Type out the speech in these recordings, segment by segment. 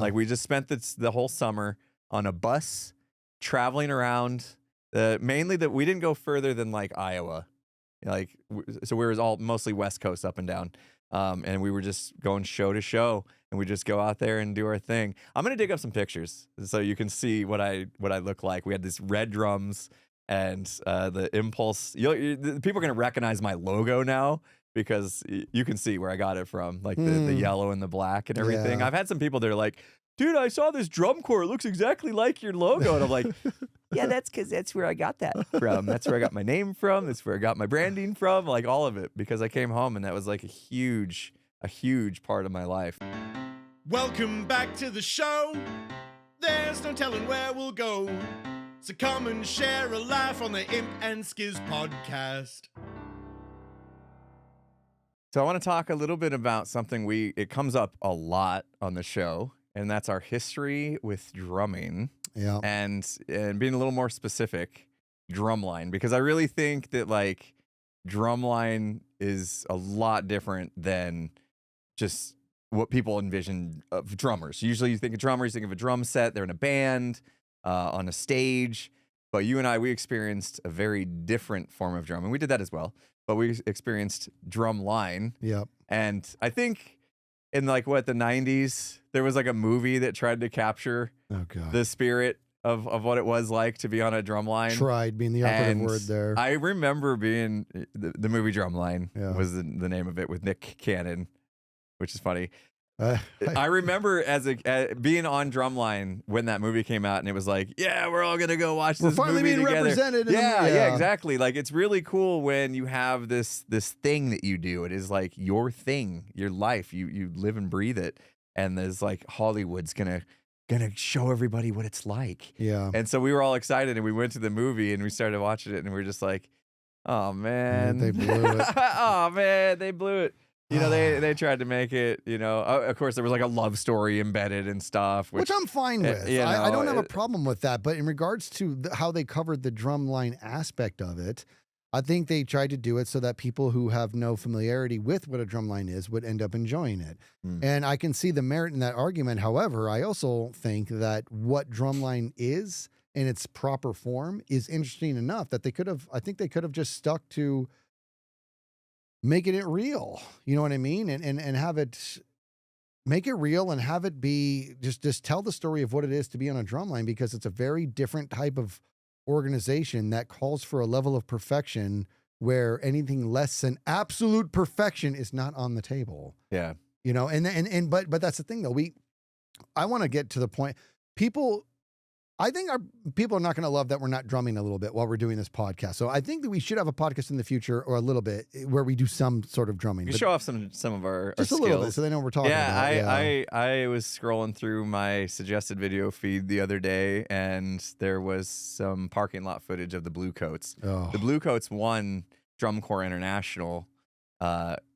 Like we just spent the whole summer on a bus traveling around. Mainly that we didn't go further than like Iowa. Like, so we were all mostly West Coast up and down. And we were just going show to show, and we just go out there and do our thing. I'm going to dig up some pictures so you can see what I look like. We had these red drums and the Impulse. People are going to recognize my logo now because you can see where I got it from, like the yellow and the black and everything. Yeah. I've had some people that are like, dude, I saw this drum corps. It looks exactly like your logo. And I'm like, yeah, that's because that's where I got that from. That's where I got my name from. That's where I got my branding from, like all of it, because I came home and that was like a huge part of my life. Welcome back to the show. There's no telling where we'll go. So come and share a laugh on the Imp and Skizz podcast. So I want to talk a little bit about something it comes up a lot on the show, and that's our history with drumming. Yeah. And being a little more specific, Drumline, because I really think that like Drumline is a lot different than just what people envision of drummers. Usually you think of drummers, you think of a drum set, they're in a band, on a stage. But you and I, we experienced a very different form of drumming. We did that as well, but we experienced Drumline. Yep. And I think in like the 90s, there was like a movie that tried to capture the spirit of what it was like to be on a drum line. Tried being the operative word there. I remember being the movie Drumline was the name of it, with Nick Cannon, which is funny. I remember being on Drumline when that movie came out, and it was like, yeah, we're all gonna go watch this movie together. We're finally being represented. Yeah, exactly. Like, it's really cool when you have this thing that you do. It is like your thing, your life. You live and breathe it, and there's like Hollywood's gonna show everybody what it's like. Yeah. And so we were all excited, and we went to the movie, and we started watching it, and we were just like, oh man, they blew it. Oh man, they blew it. You know, they tried to make it, you know, of course there was like a love story embedded and stuff. Which I'm fine with. You know, I don't have a problem with that. But in regards to how they covered the drumline aspect of it, I think they tried to do it so that people who have no familiarity with what a drumline is would end up enjoying it. And I can see the merit in that argument. However, I also think that what drumline is in its proper form is interesting enough that they could have just stuck to making it real. You know what I mean? And have it, make it real and have it be, just tell the story of what it is to be on a drumline, because it's a very different type of organization that calls for a level of perfection where anything less than absolute perfection is not on the table. Yeah. You know, but that's the thing though. I want to get to the point. I think people are not going to love that we're not drumming a little bit while we're doing this podcast. So I think that we should have a podcast in the future, or a little bit, where we do some sort of drumming. We show off some of our just skills. A little bit, so they know what we're talking about. Yeah, I was scrolling through my suggested video feed the other day, and there was some parking lot footage of the Blue Coats. Oh. The Blue Coats won Drum Corps International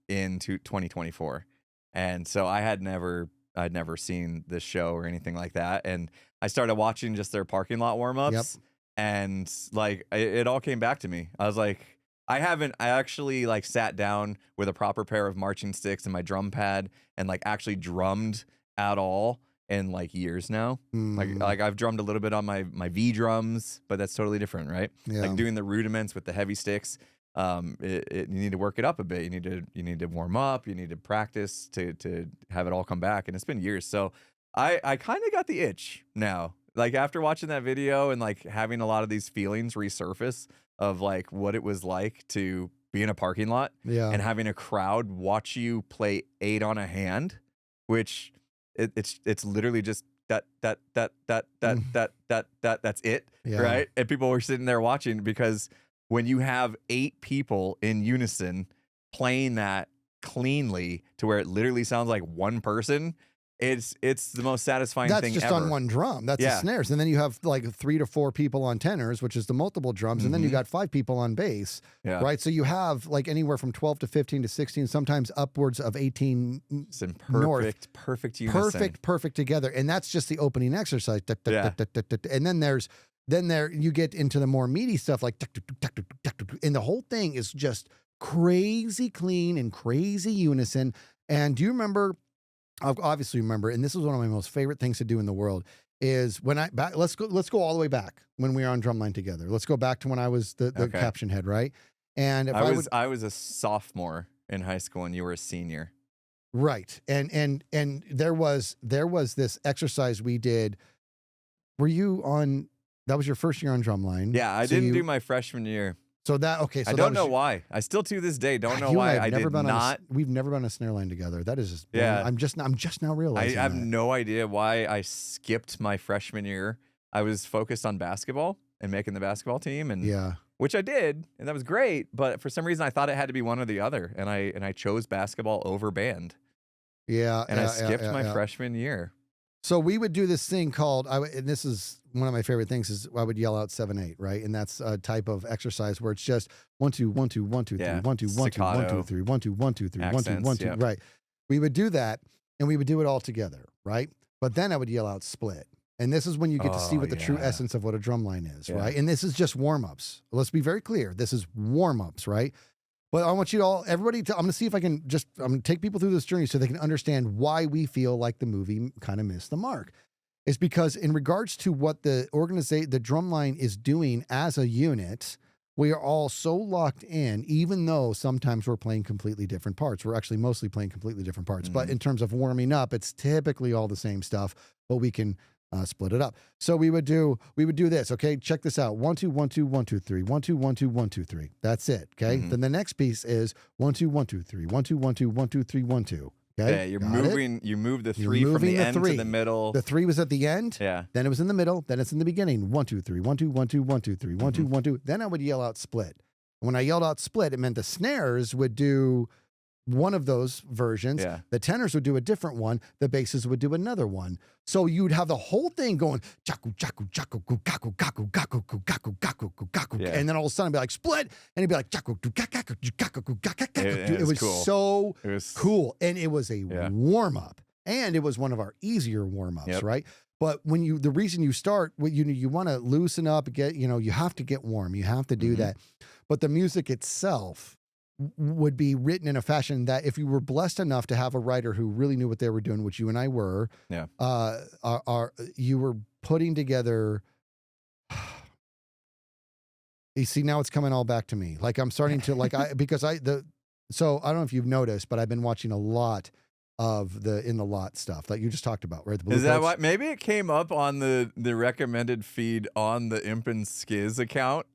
in 2024, and so I'd never seen this show or anything like that, and I started watching just their parking lot warm-ups, and like it all came back to me. I was like, I actually like sat down with a proper pair of marching sticks and my drum pad and like actually drummed at all in like years now. Like I've drummed a little bit on my V drums, but that's totally different, right? Yeah. Like doing the rudiments with the heavy sticks. You need to work it up a bit. You need to warm up. You need to practice to have it all come back. And it's been years. So I kind of got the itch now, like after watching that video and like having a lot of these feelings resurface of like what it was like to be in a parking lot and having a crowd watch you play 8 on a hand, which it's literally just that's it. Yeah. Right. And people were sitting there watching, because when you have 8 people in unison playing that cleanly to where it literally sounds like one person, it's the most satisfying thing ever. That's just on one drum. That's the snares. And then you have like 3 to 4 people on tenors, which is the multiple drums. And then you got 5 people on bass, right? So you have like anywhere from 12 to 15 to 16, sometimes upwards of 18 it's in perfect unison. Perfect together. And that's just the opening exercise. And then you get into the more meaty stuff, like, and the whole thing is just crazy clean and crazy unison. And do you remember I obviously remember, and this is one of my most favorite things to do in the world, is when let's go all the way back when we were on Drumline together. Let's go back to when I was the Okay. caption head, right? And if I was a sophomore in high school and you were a senior. right. And there was this exercise we did. Were you on, that was your first year on Drumline? Yeah, I didn't do my freshman year. So that, okay. So I don't know why. I still to this day don't know why I did not. We've never been on a snare line together. That is just, Yeah. I'm just now realizing I have that. no idea why I skipped my freshman year. I was focused on basketball and making the basketball team, and Yeah. which I did, and that was great. But for some reason, I thought it had to be one or the other, and I chose basketball over band, Yeah. and yeah, I skipped yeah, my yeah. freshman year. So we would do this thing called, and this is one of my favorite things, is I would yell out 7/8, right? And that's a type of exercise where it's just 1 2 1 2 1 2 3 Yeah. 1 2 1 2 1 2 Staccato. 3 1 2 1 2 3 1 2 Accents, 1 2, yep. right? We would do that, and we would do it all together, right? But then I would yell out split. And this is when you get to see Oh, what the true yeah. essence of what a drum line is, Yeah. right? And this is just warm-ups. Let's be very clear. This is warm-ups, right? But I want you to all, everybody, I'm going to see if I can I'm going to take people through this journey so they can understand why we feel like the movie kind of missed the mark. It's because in regards to what the Drumline is doing as a unit, we are all so locked in, even though sometimes we're playing completely different parts. We're actually mostly playing completely different parts. But in terms of warming up, it's typically all the same stuff, but we can split it up. So we would do this. Okay, check this out. 1 2 1 2 1 2 3 1 2 1 2 1 2 3. That's it. Okay. Then the next piece is 1 2 1 2 3 1 2 1 2 1 2 3 1 2. Okay. Yeah, you're Got moving. it? You move the You're 3 from moving the the end 3. to the middle. The 3 was at the end. Yeah. Then it was in the middle. Then it's in the beginning. 1 2 3 1 2 1 2 1 2 3 1 2 1 2. Then I would yell out split. And when I yelled out split, it meant the snares would do one of those versions. Yeah. The tenors would do a different one. The basses would do another one. So you'd have the whole thing going jaku jaku jaku gaku gaku gaku gaku gaku gaku, Yeah. and then all of a sudden it'd be like split, and it'd be like jaku gaku gaku gaku. It was cool. so It was cool, and it was a Yeah. warm up, and it was one of our easier warm ups, Yep. right? But when the reason you start, you want to loosen up, you have to get warm, you have to do that. But the music itself would be written in a fashion that if you were blessed enough to have a writer who really knew what they were doing, which you and I were, Yeah. you were putting together. You see, now it's coming all back to me. Like I'm starting to so I don't know if you've noticed, but I've been watching a lot of the In the Lot stuff that you just talked about, right? The Blue Is that Coats. why? Maybe it came up on the recommended feed on the Imp and Skizz account.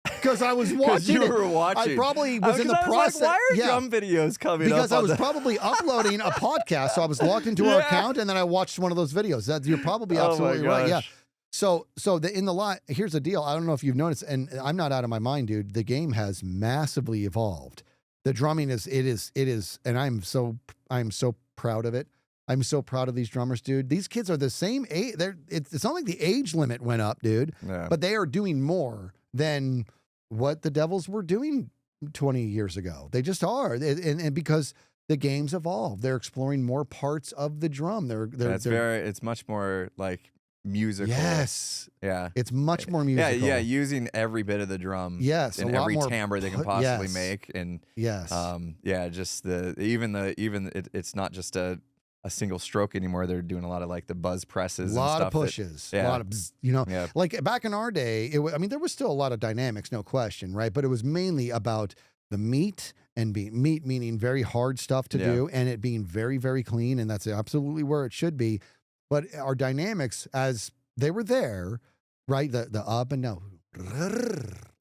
Because I was Because watching you it. were watching. I probably was in the 'cause I process. Like, why are yeah. drum videos coming Because up? I on was the- probably uploading a podcast, so I was logged into our Yeah. account, and then I watched one of those videos. That you're probably Oh my absolutely right. Yeah. gosh. So In the Lot. Here's the deal. I don't know if you've noticed, and I'm not out of my mind, dude. The game has massively evolved. The drumming is, and I'm so proud of it. I'm so proud of these drummers, dude. These kids are the same age. It's not like the age limit went up, dude. Yeah. But they are doing more than what the Devils were doing 20 years ago. They just are. And because the game's evolved, they're exploring more parts of the drum. It's much more like musical. Yes. Yeah. It's much more musical. Yeah, using every bit of the drum. Yes, and a lot every more timbre they can put- possibly yes. make, and Yes. yeah, just it's not just a single stroke anymore. They're doing a lot of like the buzz presses, a lot and of stuff pushes, yeah. a lot of, bzz, Yeah. like back in our day, there was still a lot of dynamics, no question, right? But it was mainly about the meat and meat meaning very hard stuff to Yeah. do, and it being very, very clean, and that's absolutely where it should be. But our dynamics, as they were there, right? The up and down,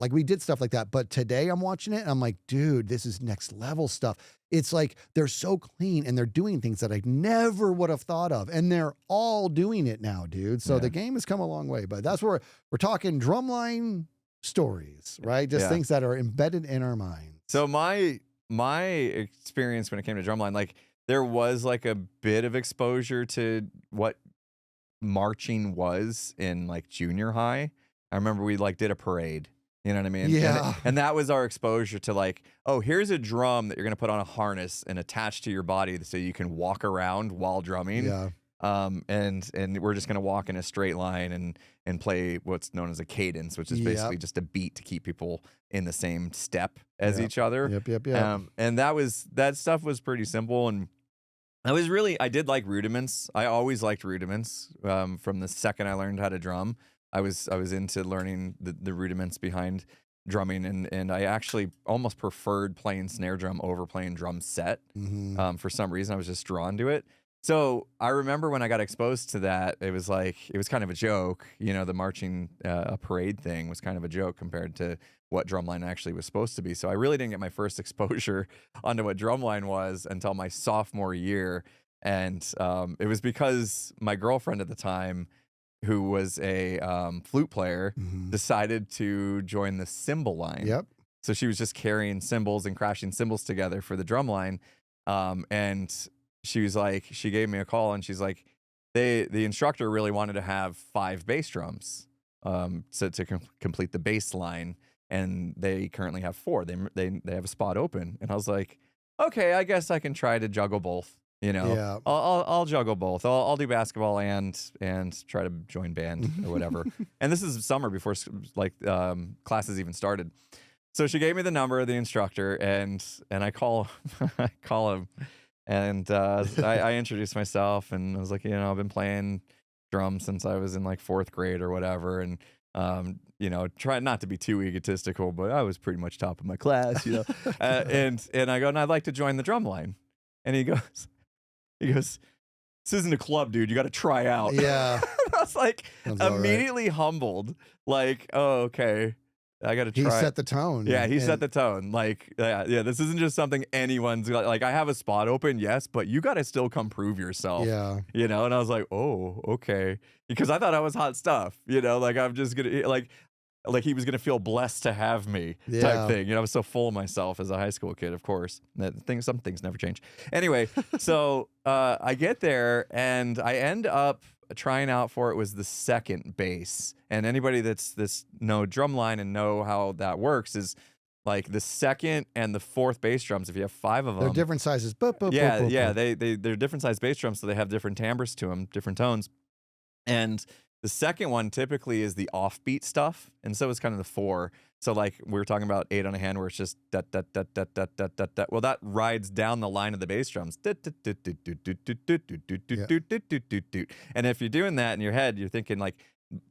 like we did stuff like that. But today I'm watching it, and I'm like, dude, this is next level stuff. It's like they're so clean, and they're doing things that I never would have thought of, and they're all doing it now, dude. So Yeah. the game has come a long way. But that's where we're talking drumline stories, right? Just Yeah. things that are embedded in our minds. So my experience when it came to drumline, like there was like a bit of exposure to what marching was in like junior high. I remember we like did a parade. You know what I mean? Yeah. And that was our exposure to like, oh, here's a drum that you're gonna put on a harness and attach to your body so you can walk around while drumming. Yeah. And we're just gonna walk in a straight line and play what's known as a cadence, which is basically just a beat to keep people in the same step as Yep. each other. Yep. And that stuff was pretty simple, and I did like rudiments. I always liked rudiments. From the second I learned how to drum, I was into learning the rudiments behind drumming, and I actually almost preferred playing snare drum over playing drum set. For some reason, I was just drawn to it. So I remember when I got exposed to that, it was kind of a joke. The marching a parade thing was kind of a joke compared to what drumline actually was supposed to be. So I really didn't get my first exposure onto what drumline was until my sophomore year. And it was because my girlfriend at the time, who was a flute player, decided to join the cymbal line. Yep. So she was just carrying cymbals and crashing cymbals together for the drumline. And she gave me a call and she's like, the instructor really wanted to have 5 bass drums to complete the bass line. And they currently have 4. They have a spot open. And I was like, okay, I guess I can try to juggle both. Yeah. I'll juggle both. I'll do basketball and try to join band or whatever. And this is summer before classes even started. So she gave me the number of the instructor, and I call him, and I introduced myself, and I was like, I've been playing drums since I was in like 4th grade or whatever, and try not to be too egotistical, but I was pretty much top of my class, and I go, and I'd like to join the drum line, and he goes, this isn't a club, dude. You got to try out. Yeah. I was like Sounds immediately humbled. Like, oh, okay. I got to try. He set the tone. Yeah, he set the tone. Like, yeah, this isn't just something anyone's like, I have a spot open, yes, but you got to still come prove yourself. Yeah. And I was like, oh, okay. Because I thought I was hot stuff, like I'm just going to, like he was going to feel blessed to have me type thing. I was so full of myself as a high school kid, of course. Some things never change. Anyway, so I get there and I end up trying out for it was the second bass. And anybody that's know drumline and know how that works is like the second and the 4th bass drums. If you have 5 of them, they're different sizes. Yeah. They're different size bass drums, so they have different timbres to them, different tones. And the second one typically is the offbeat stuff, and so is kind of the 4. So like we were talking about 8 on a hand, where it's just da da da da da da da da. Well, that rides down the line of the bass drums. And if you're doing that in your head, you're thinking like,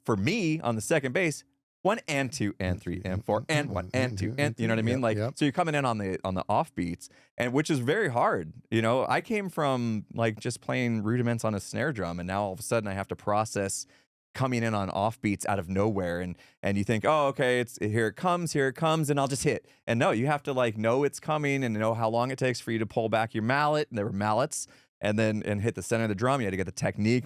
for me on the second bass, 1 and 2 and 3 and 4 and 1 and 2 and you know what I mean? Like, so you're coming in on the offbeats, and which is very hard. I came from like just playing rudiments on a snare drum, and now all of a sudden I have to process coming in on offbeats out of nowhere, and you think, oh, okay, it's here it comes, and I'll just hit. And no, you have to like know it's coming and know how long it takes for you to pull back your mallet. And there were mallets, and hit the center of the drum. You had to get the technique.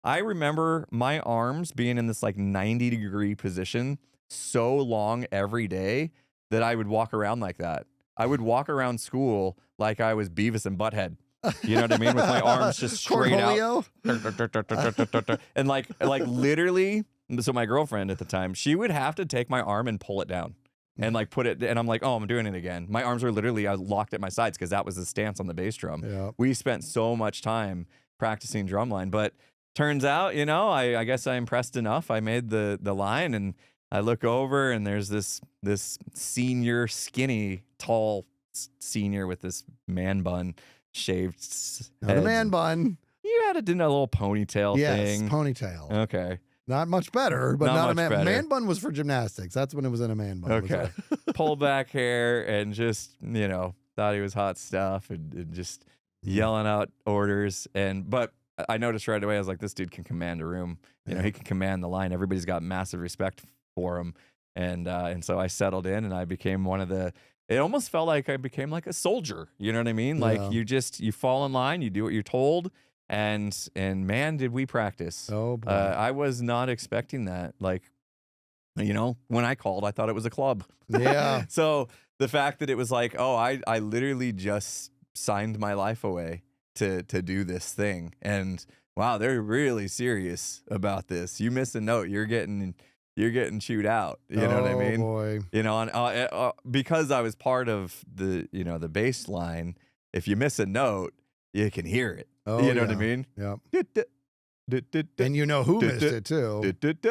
I remember my arms being in this like 90-degree position so long every day that I would walk around like that. I would walk around school like I was Beavis and Butthead. You know what I mean? With my arms just straight out. And like literally, so my girlfriend at the time, she would have to take my arm and pull it down and like put it, and I'm like, oh, I'm doing it again. My arms were literally locked at my sides because that was the stance on the bass drum. Yeah. We spent so much time practicing drumline, but turns out, I guess I impressed enough. I made the line, and I look over, and there's this senior, skinny, tall senior with this man bun. Shaved Not a man bun. You had to do a little ponytail thing. Yes, ponytail. Okay. Not much better, but not a man. Better. Man bun was for gymnastics. That's when it was in a man bun. Okay. Pulled back hair and just, thought he was hot stuff and just yelling out orders. But I noticed right away, I was like, this dude can command a room. He can command the line. Everybody's got massive respect for him. And so I settled in, and I became one of the. It almost felt like I became like a soldier. You know what I mean? Like you fall in line, you do what you're told, and man, did we practice. Oh boy. I was not expecting that. Like, when I called, I thought it was a club. Yeah. So the fact that it was like, oh, I literally just signed my life away to do this thing. And wow, they're really serious about this. You miss a note, you're getting chewed out. You know what I mean? Oh boy. Because I was part of the bass line, if you miss a note, you can hear it. Oh, you know what I mean? Yeah. And you know who missed it too. You know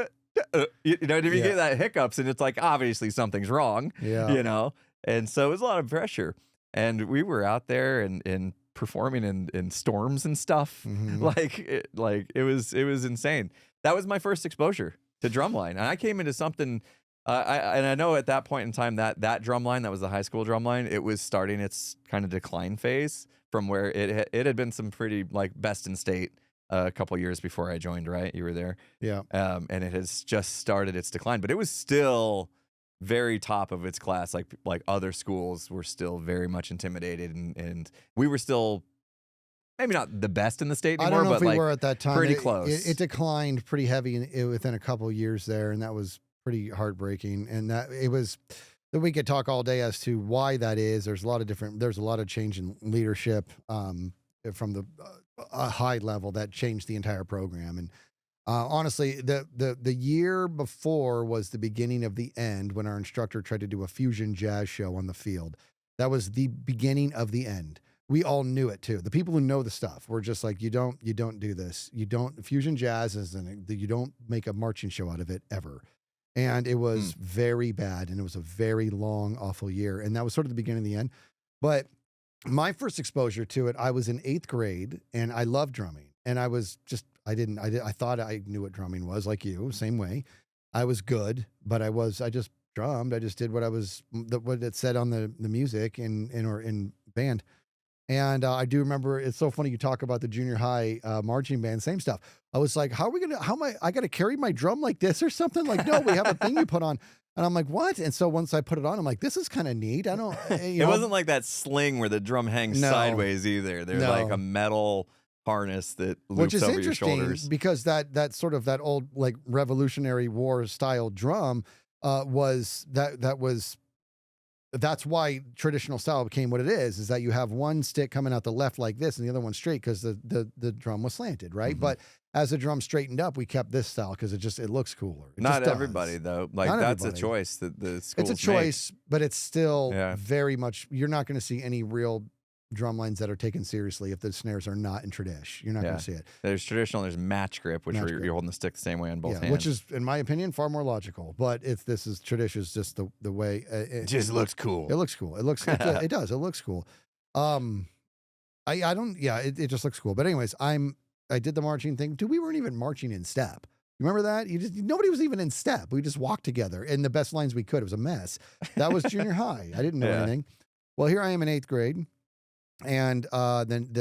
what I mean? You get that hiccups, and it's like, obviously something's wrong. Yeah. And so it was a lot of pressure. And we were out there, and performing in storms and stuff. Mhm. It was insane. That was my first exposure to drumline, and I came into something. I know at that point in time that drumline, that was the high school drumline, it was starting its kind of decline phase from where it had been some pretty like best in state a couple years before I joined. Right, you were there. Yeah. And it has just started its decline, but it was still very top of its class. Like other schools were still very much intimidated, and we were still maybe not the best in the state anymore. I don't know but if we like were at that time. pretty close. It declined pretty heavy within a couple of years there, and that was pretty heartbreaking. And that it was that we could talk all day as to why that is. There's a lot of change in leadership from the a high level that changed the entire program. And honestly, the year before was the beginning of the end when our instructor tried to do a fusion jazz show on the field. That was the beginning of the end. We all knew it too. The people who know the stuff were just like, you don't do this. You don't fusion jazz you don't make a marching show out of it ever. And it was very bad, and it was a very long, awful year. And that was sort of the beginning of the end. But my first exposure to it, I was in 8th grade, and I loved drumming. And I was just, I thought I knew what drumming was, like you, same way. I was good, but I just drummed. I just did what it said on the music in band. And I do remember, it's so funny you talk about the junior high marching band, same stuff. I was like, I got to carry my drum like this or something? Like, no, we have a thing you put on. And I'm like, what? And so once I put it on, I'm like, this is kind of neat. I don't, it wasn't like that sling where the drum hangs sideways either. They're like a metal harness that loops over your shoulders. Because that sort of that old like Revolutionary War style drum that's why traditional style became what it is that you have one stick coming out the left like this and the other one straight because the drum was slanted, right? Mm-hmm. But as the drum straightened up, we kept this style because it looks cooler. Not everybody though. Like not that's everybody. A choice that the schools It's a choice, but it's still very much, you're not going to see any real drum lines that are taken seriously if the snares are not in tradish. You're not going to see it. There's traditional, there's match grip, which you're holding the stick the same way on both hands. Which is, in my opinion, far more logical. But if this is tradish, is just the way it just looks cool. It looks cool. It does. It looks cool. It just looks cool. But anyways, I did the marching thing. Dude, we weren't even marching in step. You remember that? Nobody was even in step. We just walked together in the best lines we could. It was a mess. That was junior high. I didn't know anything. Well, here I am in 8th grade. And then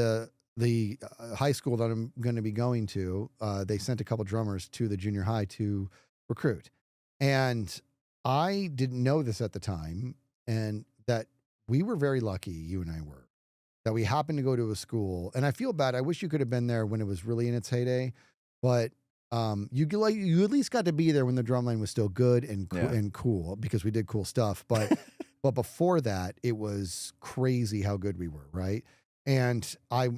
the high school that I'm going to be going to, they sent a couple drummers to the junior high to recruit. And I didn't know this at the time, and that we were very lucky, you and I were, that we happened to go to a school. And I feel bad. I wish you could have been there when it was really in its heyday, but you at least got to be there when the drumline was still good and cool because we did cool stuff. But but before that, it was crazy how good we were, right? And I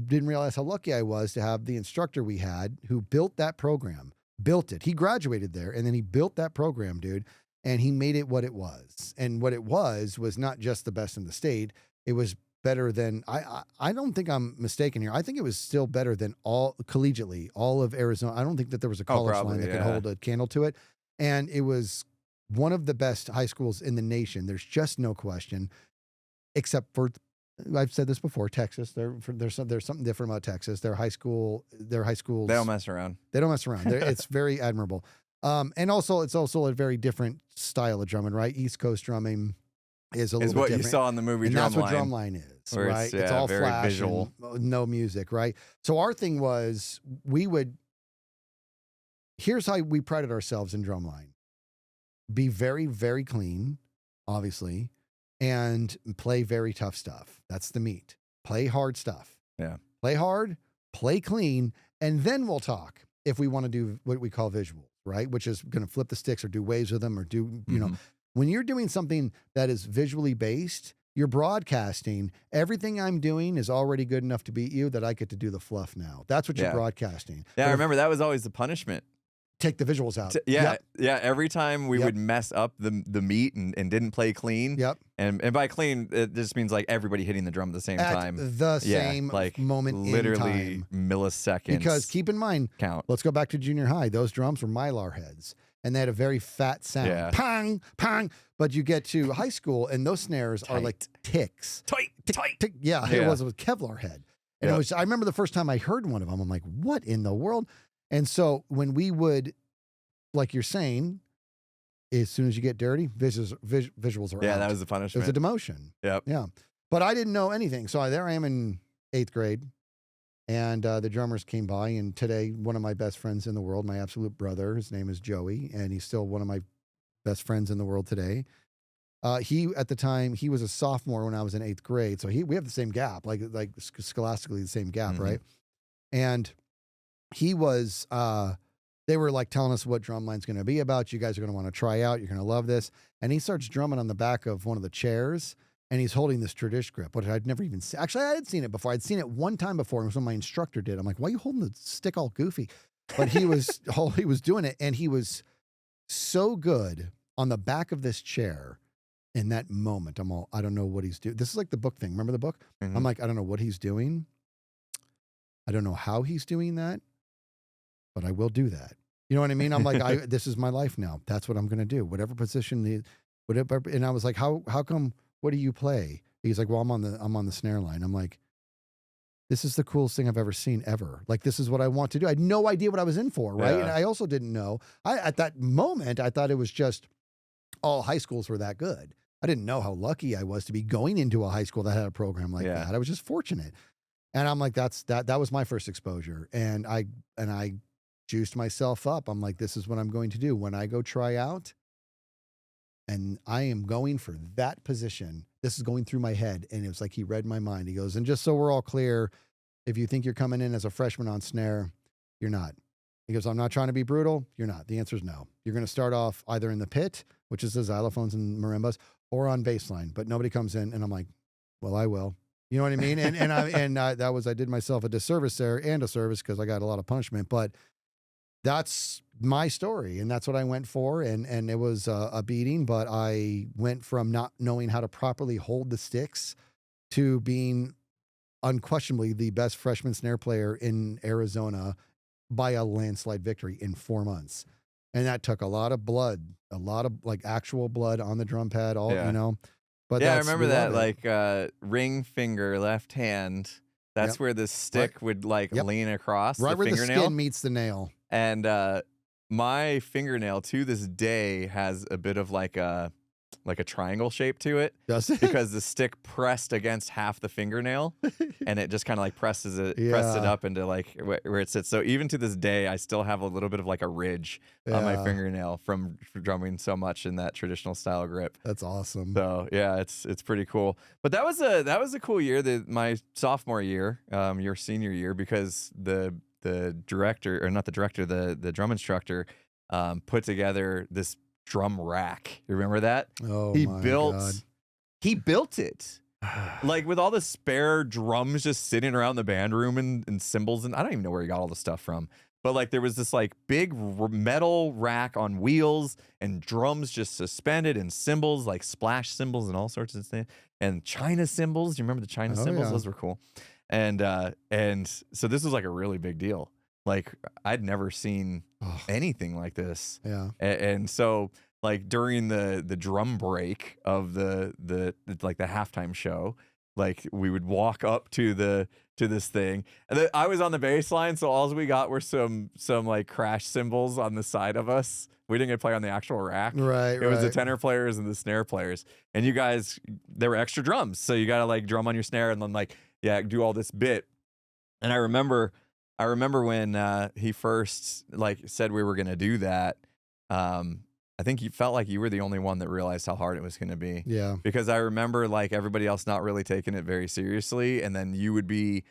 didn't realize how lucky I was to have the instructor we had who built that program. Built it. He graduated there, and then he built that program, dude, and he made it what it was. And what it was not just the best in the state. It was better than, I don't think I'm mistaken here. I think it was still better than collegiately, all of Arizona. I don't think that there was a college line that could hold a candle to it. And it was one of the best high schools in the nation. There's just no question, except for, I've said this before, Texas. There's something different about Texas. Their high schools. They don't mess around. It's very admirable. And also, it's also a very different style of drumming, right? East Coast drumming is a little bit different. You saw in the movie Drumline. That's what Drumline is, right? It's all very flash visual. And no music, right? So our thing was, here's how we prided ourselves in Drumline. Be very, very clean, obviously, and play very tough stuff. That's the meat. Play hard stuff. Yeah. Play hard, play clean, and then we'll talk if we want to do what we call visuals, right? Which is going to flip the sticks or do waves with them or do, you know, when you're doing something that is visually based, you're broadcasting. Everything I'm doing is already good enough to beat you that I get to do the fluff now. That's what you're broadcasting. Yeah, I remember that was always the punishment. take the visuals out. Yeah, Yep. yeah. Every time we Yep. would mess up the meat and didn't play clean. Yep. And by clean, it just means like everybody hitting the drum at the same At time. the same like moment literally in time. milliseconds. Because keep in mind, count. let's go back to junior high. Those drums were Mylar heads, and they had a very fat sound. Yeah. Pang, pang. But you get to high school, and those snares are like ticks. Tight, tight. Tick. Yeah, it Yeah. was a Kevlar head. And Yep. it was, I remember the first time I heard one of them, I'm like, what in the world? And so when we would, like you're saying, as soon as you get dirty, visuals are out. Yeah, that was the It punishment. was a demotion. Yep. Yeah. But I didn't know anything. So there I am in 8th grade. And the drummers came by. And today, one of my best friends in the world, my absolute brother, his name is Joey. And he's still one of my best friends in the world today. He, at the time, he was a sophomore when I was in 8th grade. So we have the same gap, like scholastically the same gap, Mhm. right? And he was, they were like telling us what Drumline's going to be about. You guys are going to want to try out. You're going to love this. And he starts drumming on the back of one of the chairs, and he's holding this tradish grip, which I'd never even seen. Actually, I had seen it before. I'd seen it one time before. It was when my instructor did. I'm like, why are you holding the stick all goofy? But he was, he was doing it, and he was so good on the back of this chair. In that moment, I don't know what he's doing. This is like the book thing. Remember the book? Mhm. I'm like, I don't know what he's doing. I don't know how he's doing that, but I will do that. You know what I mean? I'm like, this is my life now. That's what I'm going to do. Whatever position, whatever. And I was like, how come? What do you play? He's like, well, I'm on the snare line. I'm like, this is the coolest thing I've ever seen ever. Like, this is what I want to do. I had no idea what I was in for, right? Yeah. And I also didn't know. At that moment, I thought it was just all high schools were that good. I didn't know how lucky I was to be going into a high school that had a program like Yeah. that. I was just fortunate. And I'm like, that was my first exposure. And I juiced myself up. I'm like, this is what I'm going to do when I go try out. And I am going for that position. This is going through my head. And it was like, he read my mind. He goes, and just so we're all clear, if you think you're coming in as a freshman on snare, you're not. He goes, I'm not trying to be brutal. You're not. The answer is no. You're going to start off either in the pit, which is the xylophones and marimbas, or on baseline, but nobody comes in. And I'm like, well, I will. You know what I mean? I did myself a disservice there and a service because I got a lot of punishment, but that's my story. And that's what I went for. And it was a beating, but I went from not knowing how to properly hold the sticks to being unquestionably the best freshman snare player in Arizona by a landslide victory in 4 months. And that took a lot of blood, a lot of like actual blood on the drum pad, all, Yeah. you know. But Yeah, I that's- remember we that, love it. like ring finger, left hand. That's Yep. where the stick would like Yep. lean across Right the where the fingernail. skin meets the nail. And my fingernail to this day has a bit of like a triangle shape to it Does it? because the stick pressed against half the fingernail and it just kind of like pressed it Yeah. up into like where it sits. So even to this day, I still have a little bit of like a ridge on my Yeah. fingernail from drumming so much in that traditional style grip. That's awesome. So yeah, it's pretty cool. But that was a cool year, my sophomore year, your senior year, because the director, or not the director, the drum instructor, put together this drum rack. You remember that? Oh, he my built God. it. Like with all the spare drums just sitting around the band room and cymbals, and I don't even know where he got all the stuff from. But like there was this like big metal rack on wheels and drums just suspended and cymbals, like splash cymbals and all sorts of things, and China cymbals. Do you remember the China Oh, cymbals? yeah. Those were cool. And so this was like a really big deal. Like I'd never seen Oh, anything like this. yeah. And so like during the drum break of the halftime show, like we would walk up to this thing, and I was on the bass line, so all we got were some like crash cymbals on the side of us. We didn't get to play on the actual rack. Right. It was the tenor players and the snare players, and you guys, there were extra drums, so you got to like drum on your snare and then like do all this bit. And I remember when he first like said we were gonna do that. I think you felt like you were the only one that realized how hard it was gonna be. Yeah. Because I remember like everybody else not really taking it very seriously, and then you would be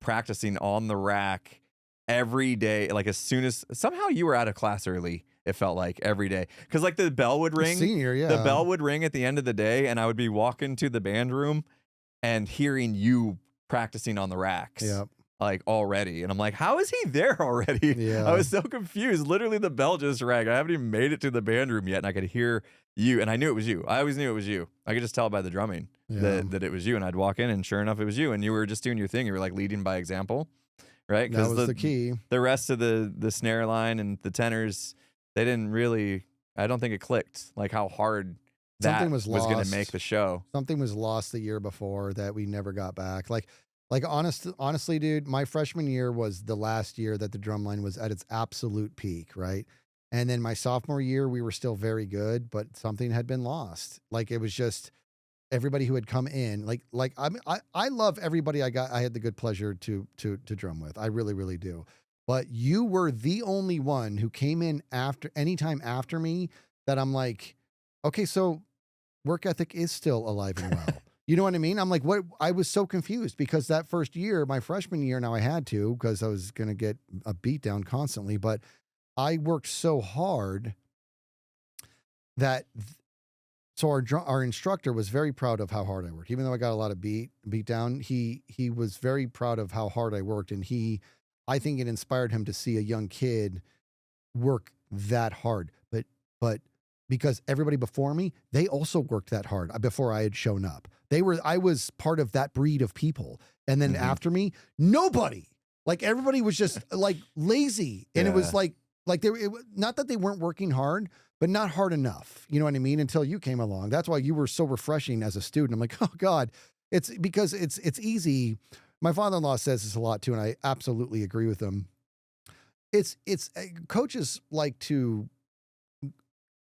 practicing on the rack every day. Like as soon as somehow you were out of class early, it felt like every day. Because like the bell would ring. Senior, yeah. The bell would ring at the end of the day, and I would be walking to the band room and hearing you practicing on the racks. Yep. like already, and I'm like, how is he there already? Yeah. I was so confused. Literally, the bell just rang. I haven't even made it to the band room yet, and I could hear you, and I knew it was you. I always knew it was you. I could just tell by the drumming that it was you, and I'd walk in, and sure enough, it was you, and you were just doing your thing. You were like leading by example, right? That was the key. The rest of the snare line and the tenors, they didn't really. I don't think it clicked. Like how hard that was going to make the show. Something was lost the year before that we never got back. Like honestly, dude, my freshman year was the last year that the Drumline was at its absolute peak, right? And then my sophomore year, we were still very good, but something had been lost. Like it was just everybody who had come in. I love everybody I had the good pleasure to drum with. I really, really do. But you were the only one who came in anytime after me that I'm like, okay, so work ethic is still alive and well. You know what I mean? I'm like, what? I was so confused because that first year, my freshman year, now I had to because I was going to get a beat down constantly, but I worked so hard that so our instructor was very proud of how hard I worked. Even though I got a lot of beat down, he was very proud of how hard I worked, and I think it inspired him to see a young kid work that hard. But because everybody before me, they also worked that hard before I had shown up. I was part of that breed of people. And then after me, nobody, like everybody was just like lazy. And it was like not that they weren't working hard, but not hard enough. You know what I mean? Until you came along. That's why you were so refreshing as a student. I'm like, oh God, it's because it's easy. My father-in-law says this a lot too, and I absolutely agree with him. It's coaches like to,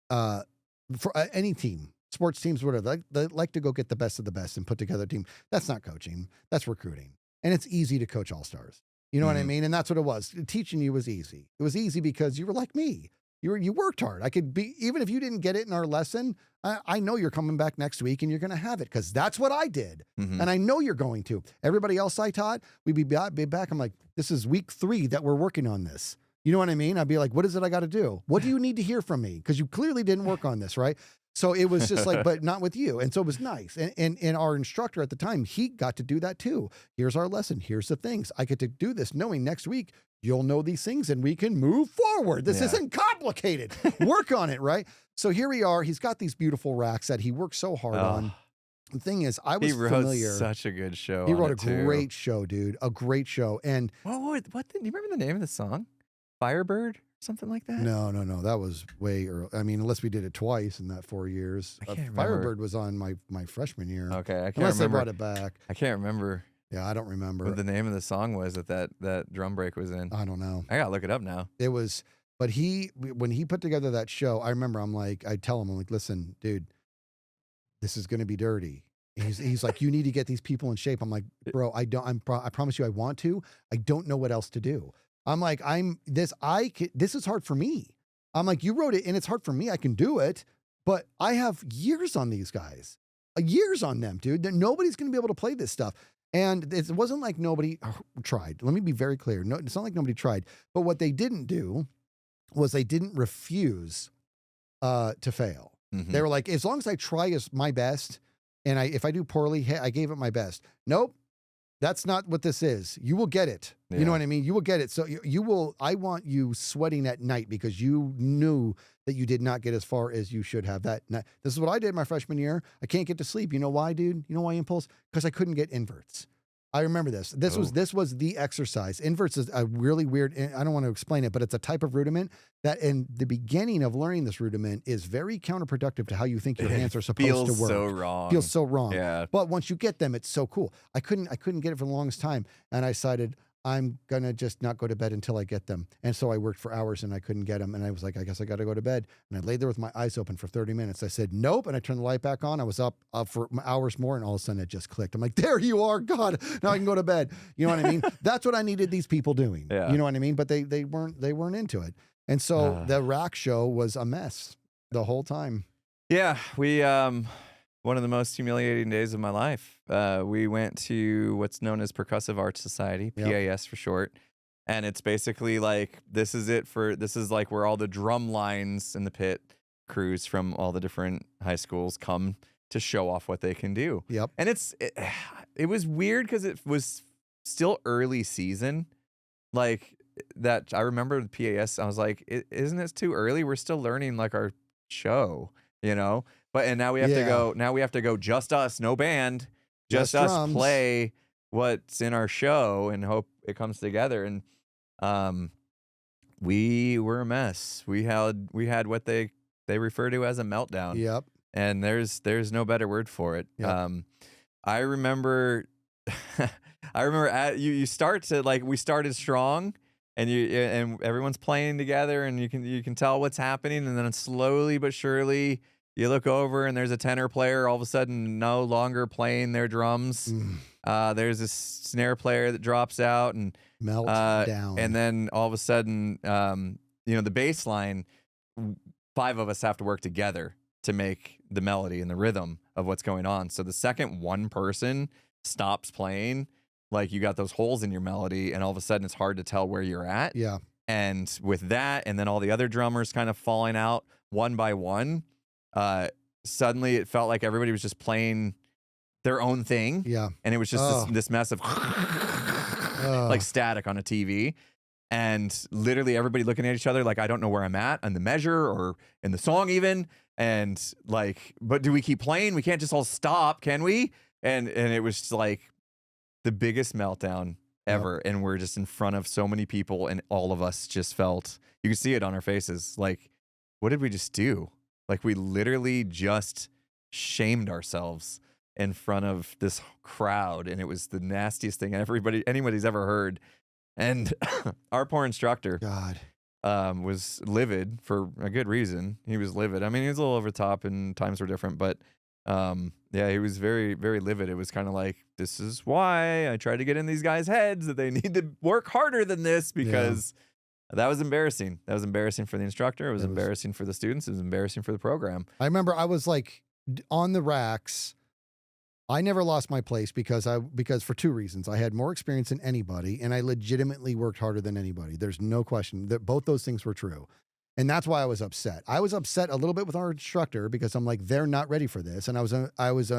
for any team, sports teams, whatever, they like to go get the best of the best and put together a team. That's not coaching. That's recruiting. And it's easy to coach all-stars. You know what I mean? And that's what it was. Teaching you was easy. It was easy because you were like me. You worked hard. I could be, even if you didn't get it in our lesson, I know you're coming back next week and you're going to have it because that's what I did. And I know you're going to. Everybody else I taught, we'd be back. I'm like, this is week 3 that we're working on this. You know what I mean? I'd be like, what is it I got to do? What do you need to hear from me? Because you clearly didn't work on this, right? So it was just like, but not with you. And so it was nice. And our instructor at the time, he got to do that too. Here's our lesson. Here's the things. I get to do this knowing next week you'll know these things and we can move forward. This isn't complicated. Work on it, right? So here we are. He's got these beautiful racks that he worked so hard on. The thing is, I was familiar. He wrote such a good show. He wrote a great show, dude. A great show. And do you remember the name of the song? Firebird? Something like that? No. That was way early. I mean, unless we did it twice in that 4 years. I can't remember. Firebird was on my freshman year. Okay, I can't unless remember. they brought it back. I can't remember. Yeah, I don't remember what the name of the song was that drum break was in. I don't know. I gotta look it up now. It was, but when he put together that show, I remember I tell him, I'm like, listen, dude, this is going to be dirty. He's like, you need to get these people in shape. I'm like, bro, I promise you I want to. I don't know what else to do. I'm like, this is hard for me. I'm like, you wrote it and it's hard for me. I can do it, but I have years on these guys, years on them, dude. Nobody's going to be able to play this stuff. And it wasn't like nobody tried. Let me be very clear. No, it's not like nobody tried, but what they didn't do was they didn't refuse to fail. They were like, as long as I try my best and if I do poorly, hey, I gave it my best. Nope. That's not what this is. You will get it. Yeah. You know what I mean? You will get it. So you will, I want you sweating at night because you knew that you did not get as far as you should have that night. This is what I did my freshman year. I can't get to sleep. You know why, dude? You know why, Impulse? Because I couldn't get inverts. I remember this. This was the exercise. Inverts is a really weird, I don't want to explain it, but it's a type of rudiment that in the beginning of learning this rudiment is very counterproductive to how you think your hands are supposed to work. Feels so wrong. Feels so wrong. Yeah. But once you get them, it's so cool. I couldn't get it for the longest time. And I decided I'm going to just not go to bed until I get them. And so I worked for hours and I couldn't get them. And I was like, I guess I got to go to bed. And I laid there with my eyes open for 30 minutes. I said, nope. And I turned the light back on. I was up for hours more. And all of a sudden it just clicked. I'm like, there you are. God, now I can go to bed. You know what I mean? That's what I needed these people doing. Yeah. You know what I mean? But they weren't into it. And so the rack show was a mess the whole time. Yeah. We, one of the most humiliating days of my life. We went to what's known as Percussive Arts Society, PAS for short. And it's basically like, this is like where all the drum lines in the pit crews from all the different high schools come to show off what they can do. Yep. And it was weird because it was still early season. Like that, I remember the PAS. I was like, isn't it too early? We're still learning like our show, you know. But and now we have to go. Now we have to go. Just us, no band. Just us drums. play what's in our show and hope it comes together. And we were a mess. We had what they refer to as a meltdown. Yep. And there's no better word for it. Yep. I remember you start to like, we started strong and everyone's playing together and you can tell what's happening, and then slowly but surely you look over and there's a tenor player all of a sudden no longer playing their drums. There's a snare player that drops out and melt down. And then all of a sudden, the bass line, 5 of us have to work together to make the melody and the rhythm of what's going on. So the second one person stops playing, like you got those holes in your melody, and all of a sudden it's hard to tell where you're at. Yeah. And with that, and then all the other drummers kind of falling out one by one, suddenly it felt like everybody was just playing their own thing. Yeah. And it was just this mess of like static on a TV. And literally everybody looking at each other like, I don't know where I'm at on the measure or in the song even. And like, but do we keep playing? We can't just all stop, can we? And it was just like the biggest meltdown ever. Yep. And we're just in front of so many people, and all of us just felt, you could see it on our faces. Like, what did we just do? Like, we literally just shamed ourselves in front of this crowd. And it was the nastiest thing anybody's ever heard. And our poor instructor was livid for a good reason. He was livid. I mean, he was a little over the top and times were different, but yeah, he was very, very livid. It was kind of like, this is why I try to get in these guys' heads that they need to work harder than this, because that was embarrassing. That was embarrassing for the instructor. It was embarrassing for the students. It was embarrassing for the program. I remember I was like on the racks. I never lost my place because for 2 reasons. I had more experience than anybody, and I legitimately worked harder than anybody. There's no question that both those things were true. And that's why I was upset. I was upset a little bit with our instructor because I'm like, they're not ready for this. And I was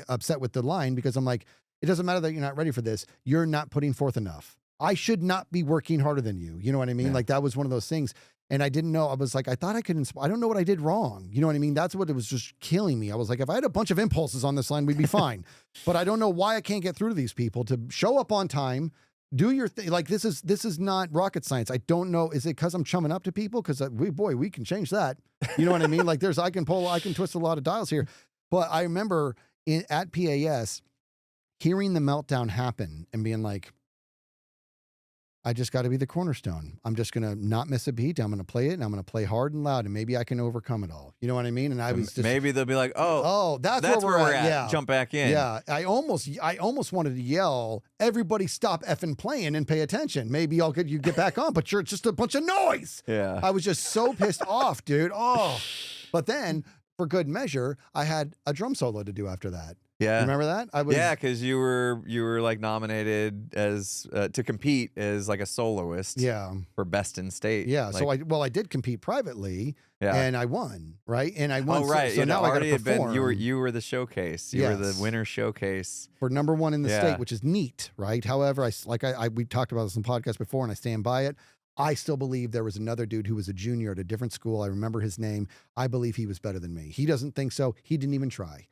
upset with the line because I'm like, it doesn't matter that you're not ready for this. You're not putting forth enough. I should not be working harder than you. You know what I mean? Yeah. Like that was one of those things. And I didn't know. I was like, I thought I could I don't know what I did wrong. You know what I mean? That's what it was just killing me. I was like, if I had a bunch of impulses on this line, we'd be fine. But I don't know why I can't get through to these people to show up on time, do your thing. Like this is not rocket science. I don't know. Is it because I'm chumming up to people? Because we can change that. You know what I mean? Like I can twist a lot of dials here. But I remember at PAS hearing the meltdown happen and being like, I just got to be the cornerstone. I'm just going to not miss a beat. I'm going to play it, and I'm going to play hard and loud, and maybe I can overcome it all. You know what I mean? And I was just, maybe they'll be like, oh, that's where we're at. Yeah. Jump back in. Yeah. I almost wanted to yell, everybody stop effing playing and pay attention. Maybe you get back on, but you're just a bunch of noise. Yeah. I was just so pissed off, dude. Oh, but then for good measure, I had a drum solo to do after that. Yeah. Remember that? Yeah, because you were like nominated as to compete as like a soloist. Yeah. For best in state. Yeah. Like, So I did compete privately. Yeah. And I won, right? And I won. Oh, right. So now I got to perform. You were the showcase. You were the winner showcase for #1 in the state, which is neat, right? However, we talked about this in the podcast before, and I stand by it. I still believe there was another dude who was a junior at a different school. I remember his name. I believe he was better than me. He doesn't think so. He didn't even try.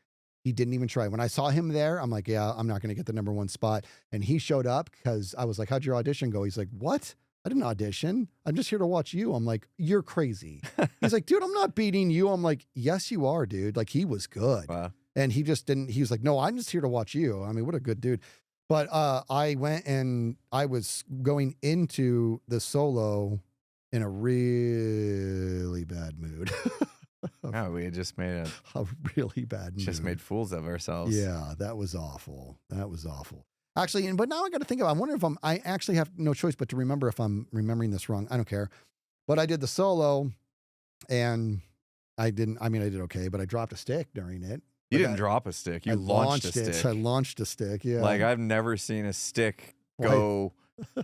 When I saw him there, I'm like, yeah, I'm not going to get the #1 spot. And he showed up because I was like, how'd your audition go? He's like, what? I didn't audition. I'm just here to watch you. I'm like, you're crazy. He's like, dude, I'm not beating you. I'm like, yes, you are, dude. Like, he was good. Wow. And he just didn't, he was like, no, I'm just here to watch you. I mean, what a good dude. But I went and I was going into the solo in a really bad mood. No, we had just made a really bad mood. Just made fools of ourselves. Yeah, that was awful. Actually, but now I got to think about it. I wonder if I actually have no choice but to remember if I'm remembering this wrong. I don't care. But I did the solo and I did okay, but I dropped a stick during it. You didn't drop a stick. You launched a stick. I launched a stick, yeah. Like, I've never seen a stick go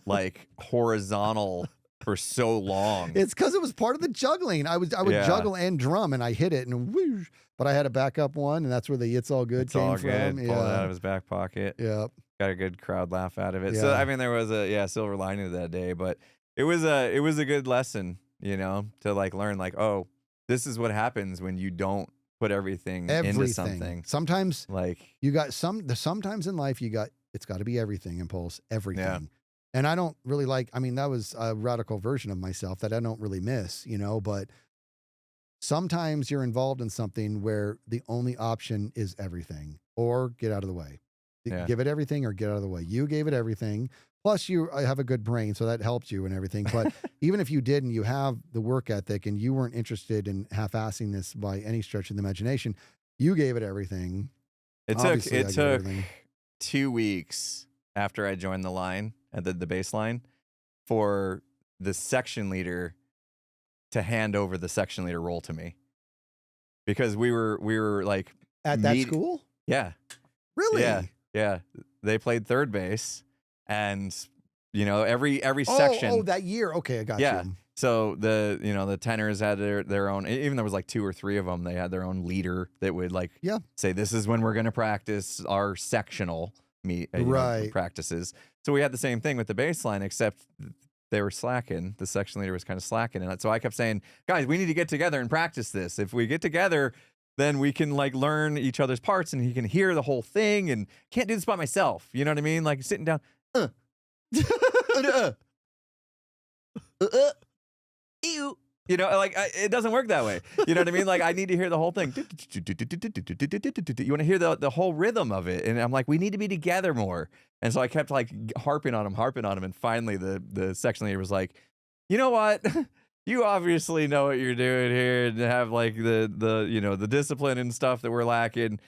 like horizontal for so long. It's because it was part of the juggling. I would juggle and drum, and I hit it, and whoosh, but I had a backup one, and that's where the "It's All Good" came from. Pull it out of his back pocket. Yeah. got a good crowd laugh out of it. So Yeah. I mean, there was a silver lining to that day, but it was a good lesson, you know, to like learn like, oh, this is what happens when you don't put everything into something. Sometimes like you got sometimes in life it's got to be everything, Impulse, everything. And I don't really I mean, that was a radical version of myself that I don't really miss, you know, but sometimes you're involved in something where the only option is everything or get out of the way. Yeah. Give it everything or get out of the way. You gave it everything. Plus, you have a good brain, so that helps you and everything. But even if you did and you have the work ethic and you weren't interested in half-assing this by any stretch of the imagination, you gave it everything. It Obviously, took 2 weeks after I joined the line and the bass line for the section leader to hand over the section leader role to me, because we were like At that school? Yeah. Really? Yeah. They played third bass, and you know every section. Oh, that year. Okay, I got you. So the tenors had their own. Even there was like 2 or 3 of them. They had their own leader that would like say, this is when we're going to practice our sectional practices. So we had the same thing with the bass line, except they were slacking. The section leader was kind of slacking, and so I kept saying, guys, we need to get together and practice this. If we get together, then we can like learn each other's parts, and he can hear the whole thing. And can't do this by myself. You know what I mean? Like sitting down. Ew. You know, like it doesn't work that way. You know what I mean? Like I need to hear the whole thing. You want to hear the whole rhythm of it, and I'm like, we need to be together more. And so I kept like harping on him, and finally the section leader was like, you know what? You obviously know what you're doing here, and have like the discipline and stuff that we're lacking.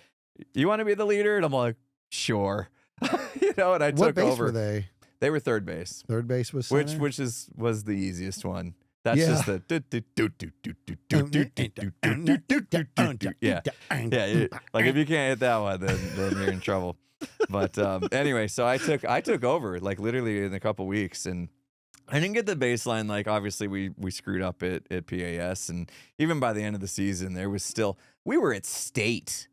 You want to be the leader? And I'm like, sure. You know, and I What took bass over. were they? They were third bass. Third base was center? Which was the easiest one. That's just the yeah. Like if you can't hit that one, then you're in trouble. But anyway, so I took over like literally in a couple weeks, and I didn't get the bass line. Like obviously we screwed up at PAS, and even by the end of the season, there was still, we were at state,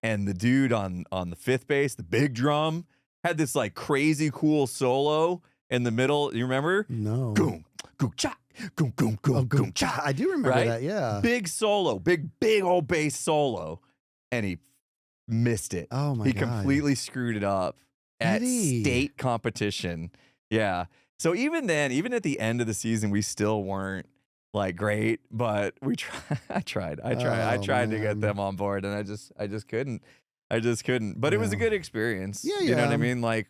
and the dude on the 5th bass, the big drum, had this like crazy cool solo in the middle. You remember? No. Goom, goom, cha, goom, goom, goom, goom, cha. I do remember Right? that, yeah. Big solo, big old bass solo, and he missed it. Oh my He God. completely screwed it up at Did he? state competition. Yeah. So even then, even at the end of the season, we still weren't like great, but we tried. I tried Oh, to get man. them on board, and I just couldn't. But it was a good experience. Yeah, You know what I yeah. mean? Like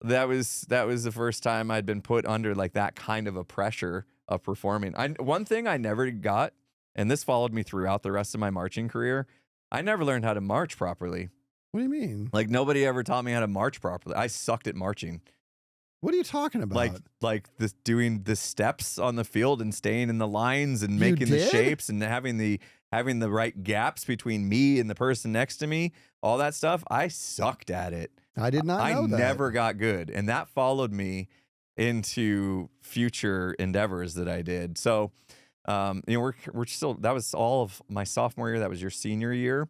that was the first time I'd been put under like that kind of a pressure of performing. One thing I never got, and this followed me throughout the rest of my marching career, I never learned how to march properly. What do you mean? Like nobody ever taught me how to march properly. I sucked at marching. What are you talking about? Like this, doing the steps on the field and staying in the lines and You making the did? shapes and having the right gaps between me and the person next to me, all that stuff. I sucked at it. I did not know that. I never got good, and that followed me into future endeavors that I did. So, we're still, that was all of my sophomore year. That was your senior year.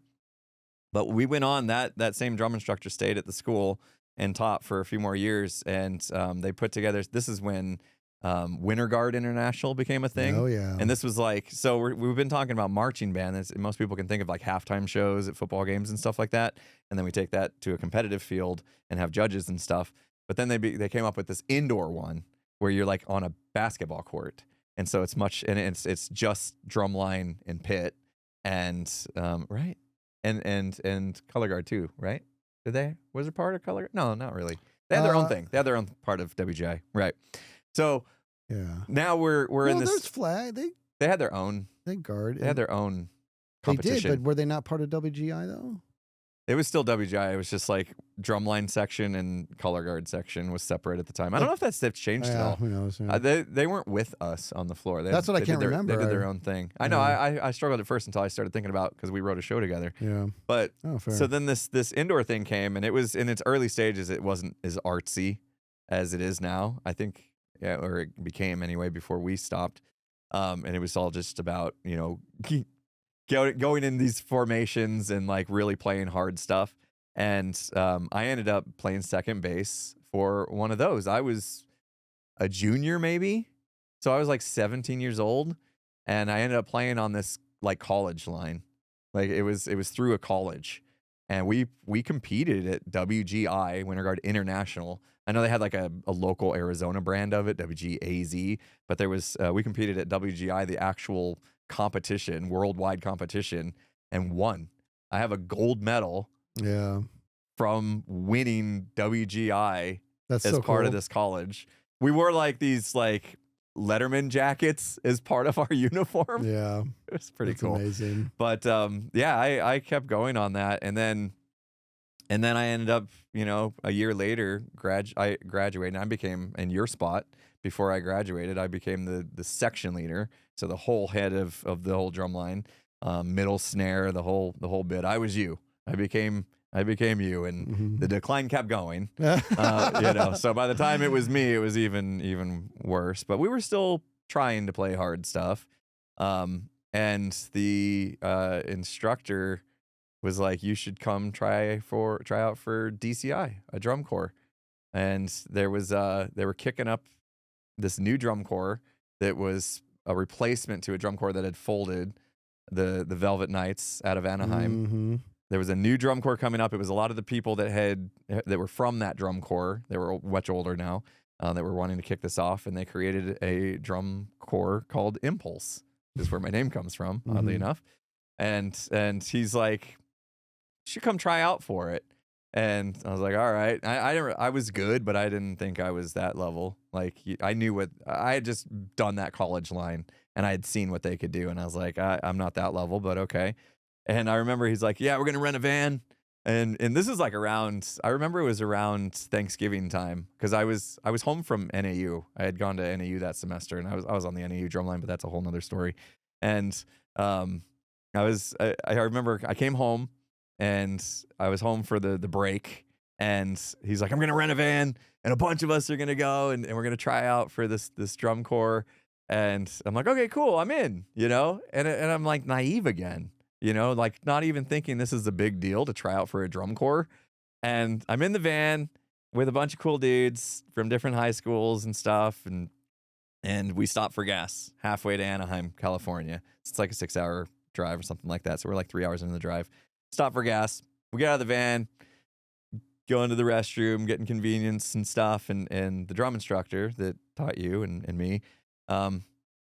But we went on, that same drum instructor stayed at the school and taught for a few more years. And they put together, this is when Winter Guard International became a thing. Oh, yeah. And this was like, so we've been talking about marching band. Most people can think of like halftime shows at football games and stuff like that. And then we take that to a competitive field and have judges and stuff. But then they came up with this indoor one where you're like on a basketball court. And so it's just drumline and pit and right. And color guard too, right? Was it part of color? No, not really. They had their own thing. They had their own part of WGI, right? So Yeah. now we're in this. There's flag. They had their own. They guard. They had their own They competition. did, but were they not part of WGI though? It was still WGI. It was just like drumline section and color guard section was separate at the time. I don't know if that's changed at all. Who knows? Yeah. They weren't with us on the floor. That's what I can't remember. They did their own thing. I know. I struggled at first until I started thinking about, because we wrote a show together. Yeah. But fair. so then this indoor thing came, and it was in its early stages. It wasn't as artsy as it is now, I think, or it became anyway before we stopped. And it was all just about going in these formations and like really playing hard stuff. And I ended up playing second base for one of those. I was a junior maybe. So I was like 17 years old, and I ended up playing on this like college line. Like it was through a college. And we competed at WGI, Winter Guard International. I know they had like a local Arizona brand of it, WGAZ, but there was we competed at WGI, the actual competition, worldwide competition, and won. I have a gold medal from winning WGI That's as so part cool. of this college. We wore like these like Letterman jackets as part of our uniform. Yeah. It was pretty That's cool. amazing. But yeah, I kept going on that, and then I ended up, a year later, I graduated, and I became in your spot. Before I graduated, I became the section leader, so the whole head of the whole drum line, middle snare, the whole bit. I was you. I became you, and the decline kept going. So by the time it was me, it was even worse. But we were still trying to play hard stuff. And the instructor was like, "You should come try out for DCI, a drum corps." And they were kicking up this new drum corps that was a replacement to a drum corps that had folded, the Velvet Knights out of Anaheim. There was a new drum corps coming up. It was a lot of the people that were from that drum corps. They were much older now, that were wanting to kick this off, and they created a drum corps called Impulse. Is where my name comes from, oddly enough. And he's like, "You should come try out for it." And I was like, "All right." I was good, but I didn't think I was that level. Like I knew I had just done that college line, and I had seen what they could do, and I was like, I'm not that level, but okay. And I remember he's like, "Yeah, we're gonna rent a van." And this is like I remember it was around Thanksgiving time, because I was home from NAU. I had gone to NAU that semester, and I was on the NAU drumline, but that's a whole nother story. And I remember I came home, and I was home for the break, and he's like, "I'm gonna rent a van, and a bunch of us are gonna go, and we're gonna try out for this drum corps." And I'm like, "Okay, cool, I'm in," and I'm like naive again. Like not even thinking this is a big deal to try out for a drum corps. And I'm in the van with a bunch of cool dudes from different high schools and stuff. And we stop for gas halfway to Anaheim, California. It's like a 6-hour drive or something like that. So we're like 3 hours into the drive. Stop for gas. We get out of the van, go into the restroom, getting convenience and stuff. And the drum instructor that taught you and me,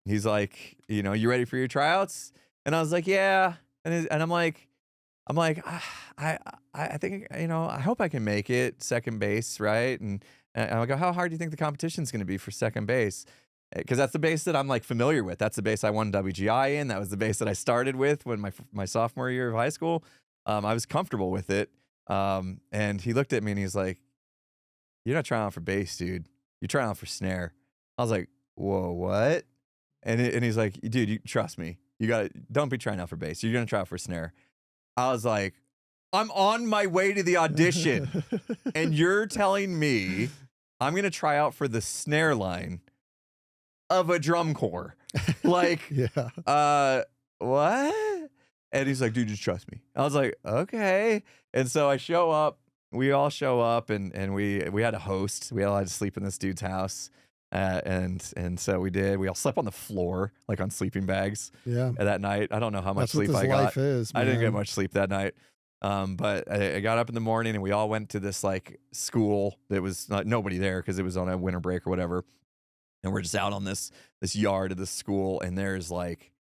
he's like, "You ready for your tryouts?" And I was like, "Yeah." And I'm like, I think, I hope I can make it second base, right? And I go, "How hard do you think the competition's going to be for second base?" Because that's the base that I'm like familiar with. That's the base I won WGI in. That was the base that I started with when my sophomore year of high school. I was comfortable with it. And he looked at me and he's like, "You're not trying out for bass, dude. You're trying out for snare." I was like, "Whoa, what?" And he's like, "Dude, you trust me. Don't be trying out for bass. You're going to try out for snare." I was like, "I'm on my way to the audition, and you're telling me I'm going to try out for the snare line of a drum corps?" Like, what? And he's like, "Dude, just trust me." I was like, "Okay." And so I show up. We all show up, and we had a host. We all had to sleep in this dude's house. And so we did. We all slept on the floor, like on sleeping bags. Yeah. That night, I don't know how much That's what sleep this I got. life is, I didn't get man. much sleep that night. But I got up in the morning, and we all went to this like school that was nobody there because it was on a winter break or whatever. And we're just out on this yard of the school, and there's like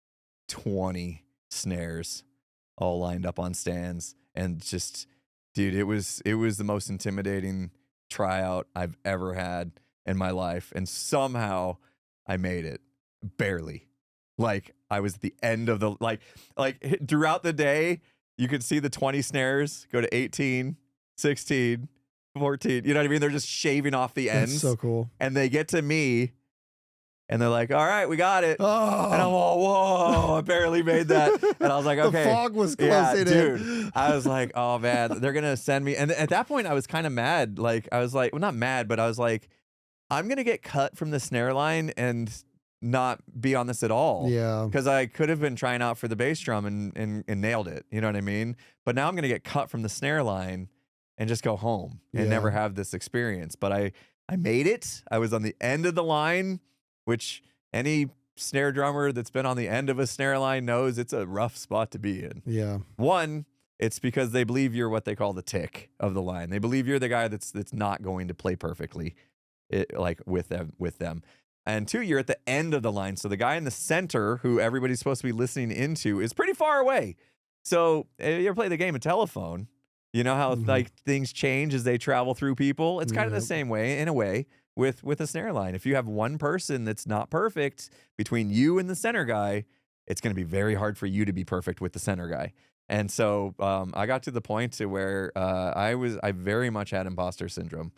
20 snares all lined up on stands, and just, dude, it was the most intimidating tryout I've ever had in my life. And somehow I made it, barely. Like I was at the end of the like throughout the day, you could see the 20 snares go to 18, 16, 14. You know what I mean? They're just shaving off the ends. That's so cool. And they get to me, and they're like, "All right, we got it." Oh. And I'm all, "Whoa, I barely made that." And I was like, "Okay." The fog was closing dude. in. I was like, "Oh man, they're gonna send me." And at that point, I was kind of mad. Like I was like, well, not mad, but I was like, I'm gonna get cut from the snare line and not be on this at all. Yeah. Because I could have been trying out for the bass drum and nailed it. You know what I mean? But now I'm gonna get cut from the snare line, and just go home and Yeah. never have this experience. But I made it. I was on the end of the line, which any snare drummer that's been on the end of a snare line knows it's a rough spot to be in. Yeah. One, it's because they believe you're what they call the tick of the line. They believe you're the guy that's not going to play perfectly, like with them. And two, you're at the end of the line. So the guy in the center, who everybody's supposed to be listening into, is pretty far away. So if you ever play the game of telephone, you know how like things change as they travel through people? It's kind of the same way, in a way, with a snare line. If you have one person that's not perfect between you and the center guy, it's going to be very hard for you to be perfect with the center guy. And so I got to the point to where I very much had imposter syndrome.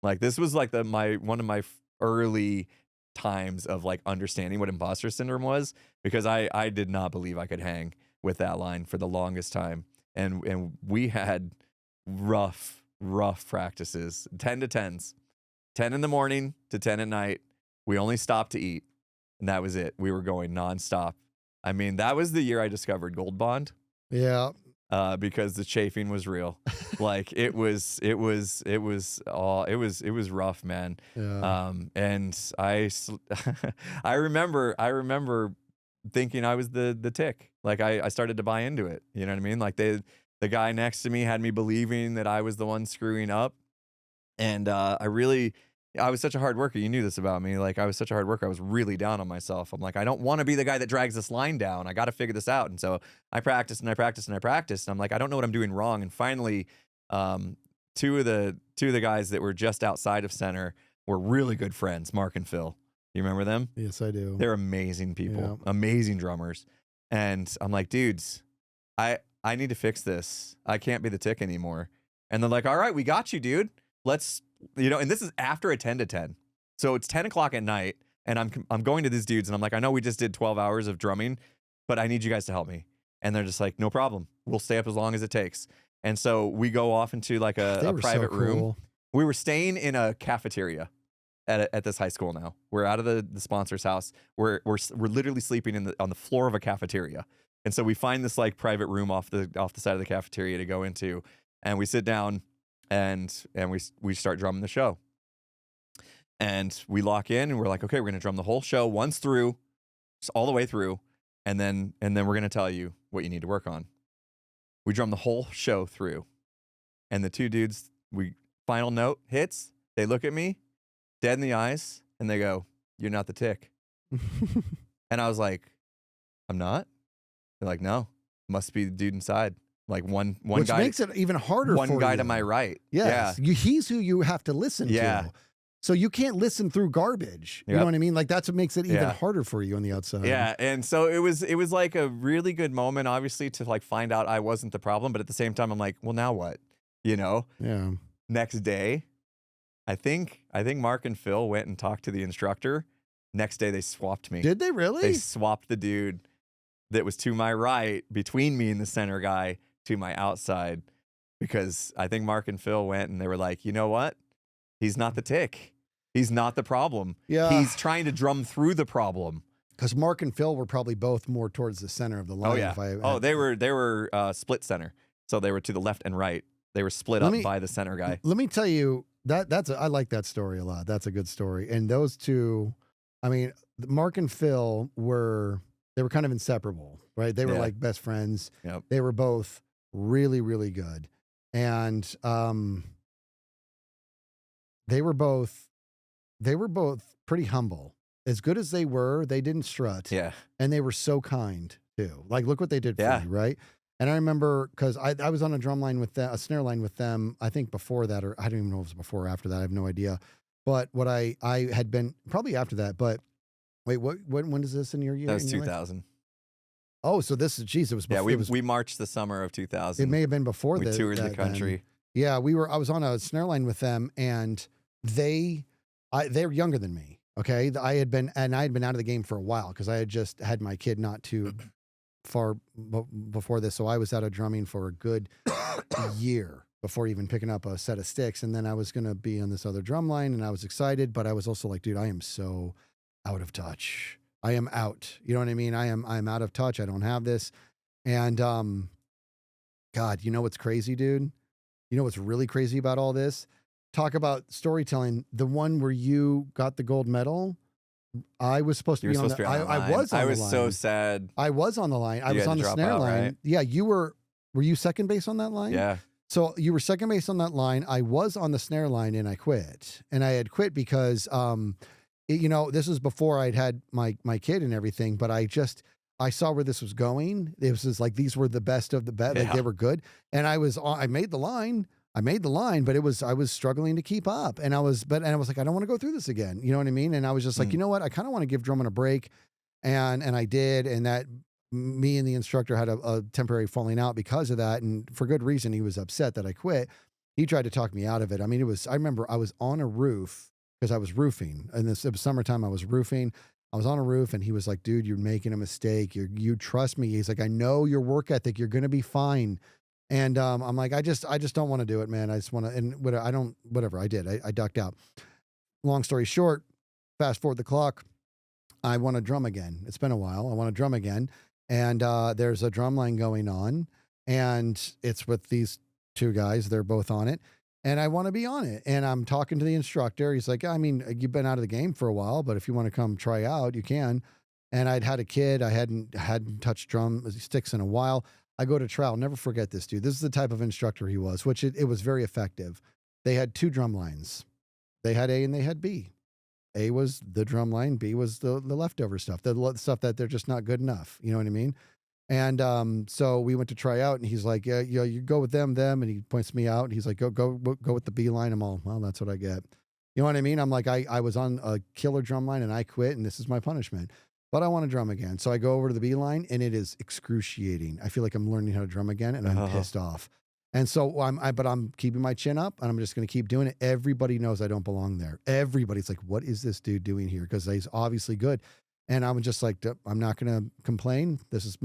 Like this was like one of my early times of like understanding what imposter syndrome was, because I did not believe I could hang with that line for the longest time. And we had rough practices, 10 to 10s, 10 in the morning to 10 at night. We only stopped to eat, and that was it. We were going nonstop. I mean, that was the year I discovered Gold Bond. Yeah. Because the chafing was real. Like it was rough, man. Yeah. And I remember thinking I was the tick. Like I started to buy into it. You know what I mean? Like the guy next to me had me believing that I was the one screwing up. And I was such a hard worker. You knew this about me. Like I was such a hard worker. I was really down on myself. I'm like, I don't want to be the guy that drags this line down. I got to figure this out. And so I practiced and I practiced and I practiced. And I'm like, I don't know what I'm doing wrong. And finally, two of the guys that were just outside of center were really good friends, Mark and Phil. You remember them? Yes, I do. They're amazing people, amazing drummers. And I'm like, dudes, I need to fix this. I can't be the tick anymore. And they're like, all right, we got you, dude. Let's, and this is after a 10 to 10. So it's 10 o'clock at night, and I'm going to these dudes, and I'm like, I know we just did 12 hours of drumming, but I need you guys to help me. And they're just like, no problem. We'll stay up as long as it takes. And so we go off into like a private room. We were staying in a cafeteria at this high school now. We're out of the sponsor's house. We're literally sleeping on the floor of a cafeteria. And so we find this like private room off the side of the cafeteria to go into, and we sit down and we start drumming the show. And we lock in and we're like, okay, we're going to drum the whole show once through, just all the way through. And then we're going to tell you what you need to work on. We drum the whole show through. And the two dudes, final note hits. They look at me dead in the eyes and they go, you're not the tick. And I was like, I'm not? They're like, no, must be the dude inside. Like one Which guy. Which makes it even harder for you. One guy to my right. Yes. Yeah. He's who you have to listen to. So you can't listen through garbage. You know what I mean? Like that's what makes it even harder for you on the outside. Yeah. And so it was like a really good moment, obviously, to like find out I wasn't the problem. But at the same time, I'm like, well, now what? Yeah. Next day, I think Mark and Phil went and talked to the instructor. Next day, they swapped me. Did they really? They swapped the dude that was to my right, between me and the center guy, to my outside, because I think Mark and Phil went and they were like, you know what? He's not the tick. He's not the problem. Yeah. He's trying to drum through the problem. Because Mark and Phil were probably both more towards the center of the line. Oh, yeah. They were split center. So they were to the left and right. They were split up by the center guy. Let me tell you, I like that story a lot. That's a good story. And those two, I mean, Mark and Phil were kind of inseparable, right? They were like best friends. Yep. They were both really, really good. And they were both pretty humble. As good as they were, they didn't strut. Yeah. And they were so kind too. Like, look what they did for you, right? And I remember, because I was on a drum line with them, a snare line with them, I think before that, or I don't even know if it was before or after that. I have no idea. But what I had been, probably after that, but wait, when is this in your year? That was 2000. Oh, so this is, geez, it was before. Yeah, we marched the summer of 2000. It may have been before that. We toured the country. Then. Yeah, I was on a snare line with them, and they were younger than me. Okay. I had been out of the game for a while because I had just had my kid not too far before this. So I was out of drumming for a good year before even picking up a set of sticks. And then I was going to be on this other drum line, and I was excited, but I was also like, dude, I am so out of touch. I am out. You know what I mean? I'm out of touch. I don't have this. And, God, you know what's crazy, dude? You know what's really crazy about all this? Talk about storytelling. The one where you got the gold medal, I was supposed to be on the line. I was on the line. I was so sad. I was on the line. I was on the snare line. Right? Yeah, you were you second base on that line? Yeah. So you were second base on that line. I was on the snare line and I quit. And I had quit because, you know, this was before I'd had my kid and everything, but I saw where this was going. It was just like, these were the best of the best. Like, they were good. And I made the line, but I was struggling to keep up. And I was like, I don't want to go through this again. You know what I mean? And I was just like, you know what? I kind of want to give drumming a break. And I did. And that, me and the instructor had a temporary falling out because of that. And for good reason, he was upset that I quit. He tried to talk me out of it. I mean, I remember I was on a roof because I was roofing, and it was summertime. I was roofing. I was on a roof, and he was like, dude, you're making a mistake. You trust me. He's like, I know your work ethic. You're going to be fine. And I'm like, I just don't want to do it, man. I just want to, and whatever I did, I ducked out. Long story short, fast forward the clock. I want to drum again. It's been a while. I want to drum again. And there's a drum line going on, and it's with these two guys. They're both on it, and I want to be on it. And I'm talking to the instructor. He's like, I mean, you've been out of the game for a while, but if you want to come try out, you can. And I'd had a kid. I hadn't touched drum sticks in a while. I go to trial. I'll never forget this dude. This is the type of instructor he was, which it was very effective. They had two drum lines. They had A and they had B. A was the drum line. B was the leftover stuff, the stuff that they're just not good enough. You know what I mean? And so we went to try out, and he's like, yeah, you go with them. And he points me out, and he's like, go with the B line. I'm all, well, that's what I get. You know what I mean? I'm like, I was on a killer drum line, and I quit, and this is my punishment. But I want to drum again. So I go over to the B line, and it is excruciating. I feel like I'm learning how to drum again, and I'm pissed off. And so I'm keeping my chin up, and I'm just going to keep doing it. Everybody knows I don't belong there. Everybody's like, what is this dude doing here? Because he's obviously good. And I'm just like, I'm not going to complain. This is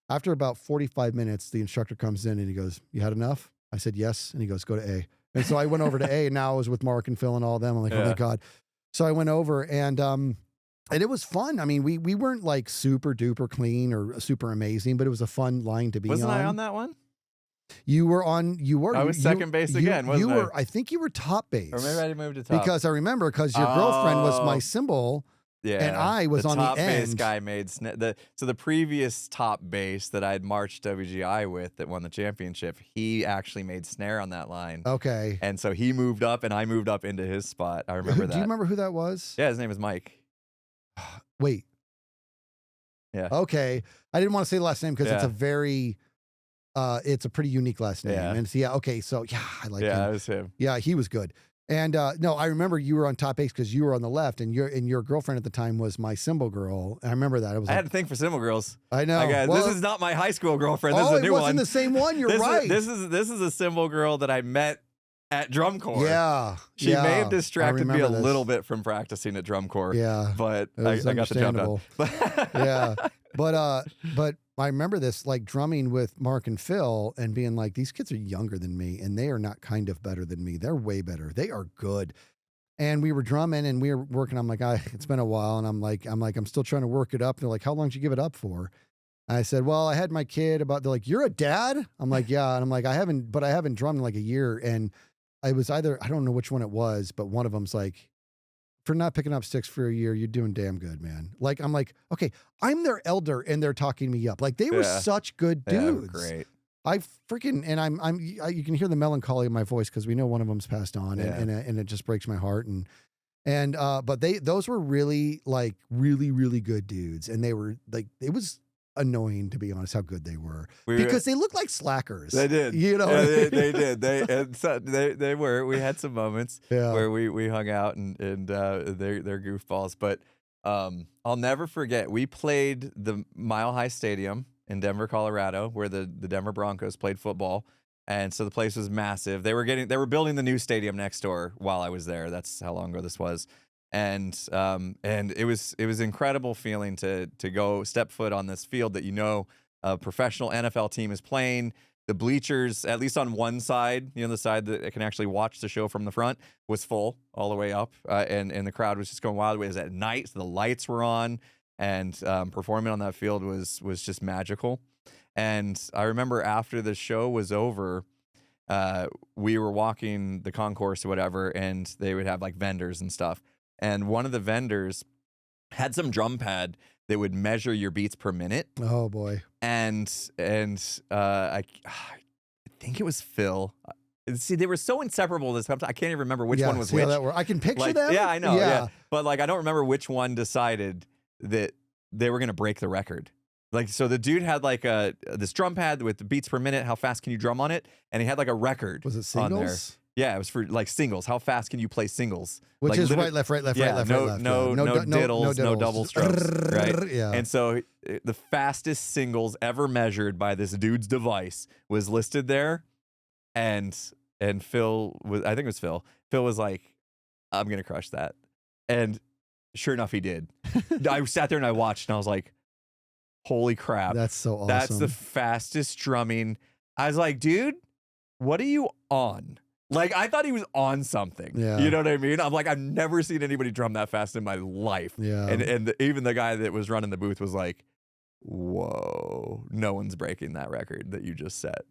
after about 45 minutes, the instructor comes in and he goes, you had enough? I said, yes. And he goes, go to A. And so I went over to A, and now I was with Mark and Phil and all of them. I'm like, oh my God. So I went over, and it was fun. I mean, we weren't like super duper clean or super amazing, but it was a fun line to be on. Wasn't I on that one? You were. I was second base again, wasn't I? I think you were top base. Or maybe I moved to top. Because I remember, because your girlfriend was my cymbal. Yeah. And I was on the end. The top base guy made so the previous top base that I'd marched WGI with that won the championship, he actually made snare on that line. Okay. And so he moved up, and I moved up into his spot. I remember that. Do you remember who that was? Yeah, his name is Mike. Wait. Yeah. Okay. I didn't want to say the last name because it's a very it's a pretty unique last name. Yeah. And so, okay, so I like him. Yeah, it was him. Yeah, he was good. And no, I remember you were on top base because you were on the left, and your girlfriend at the time was my cymbal girl. I remember that. I had a thing for cymbal girls. I know. This is not my high school girlfriend. This is a new one. It wasn't the same one. You're right. This is a cymbal girl that I met at drum corps. Yeah. She may have distracted me a little bit from practicing at drum corps. Yeah. But I got the jump out. Yeah. But I remember this, like drumming with Mark and Phil and being like, these kids are younger than me, and they are not kind of better than me. They're way better. They are good. And we were drumming and we were working. I'm like, it's been a while. And I'm like, I'm still trying to work it up. And they're like, how long did you give it up for? And I said, well, I had my kid they're like, you're a dad? I'm like, yeah. And I'm like, I haven't drummed in like a year. And I was I don't know which one it was, but one of them's like, for not picking up sticks for a year, you're doing damn good, man. Like, I'm like, okay, I'm their elder and they're talking me up. Like, they were such good dudes. Yeah, great. I freaking, and you can hear the melancholy in my voice because we know one of them's passed on, and it just breaks my heart. But those were really like really good dudes, and they were like, it was annoying, to be honest, how good they were, because they looked like slackers. They did, you know. Yeah, they did. They were. We had some moments where we hung out and they're goofballs. But I'll never forget. We played the Mile High Stadium in Denver, Colorado, where the Denver Broncos played football, and so the place was massive. They were building the new stadium next door while I was there. That's how long ago this was. And it was incredible feeling to go step foot on this field that a professional NFL team is playing. The bleachers, at least on one side, the side that can actually watch the show from the front, was full all the way up, and the crowd was just going wild. It was at night, so the lights were on, and performing on that field was just magical. And I remember after the show was over, we were walking the concourse or whatever, and they would have like vendors and stuff. And one of the vendors had some drum pad that would measure your beats per minute. Oh boy. And I think it was Phil. See, they were so inseparable this time. I can't even remember which one was which. I can picture like, them. Yeah, I know. Yeah. But like, I don't remember which one decided that they were going to break the record. Like, so the dude had like this drum pad with the beats per minute. How fast can you drum on it? And he had like a record. Was it singles? On there. Yeah, it was for like singles. How fast can you play singles? Which like, is right, left, right, left, right, left, right, left. No diddles, no double strokes, right? Yeah. And so the fastest singles ever measured by this dude's device was listed there, and Phil was, I think it was Phil. Phil was like, "I'm gonna crush that," and sure enough, he did. I sat there and I watched, and I was like, "Holy crap, that's so awesome! That's the fastest drumming." I was like, "Dude, what are you on?" Like, I thought he was on something. Yeah. You know what I mean? I'm like, I've never seen anybody drum that fast in my life. Yeah. And even the guy that was running the booth was like, whoa, no one's breaking that record that you just set.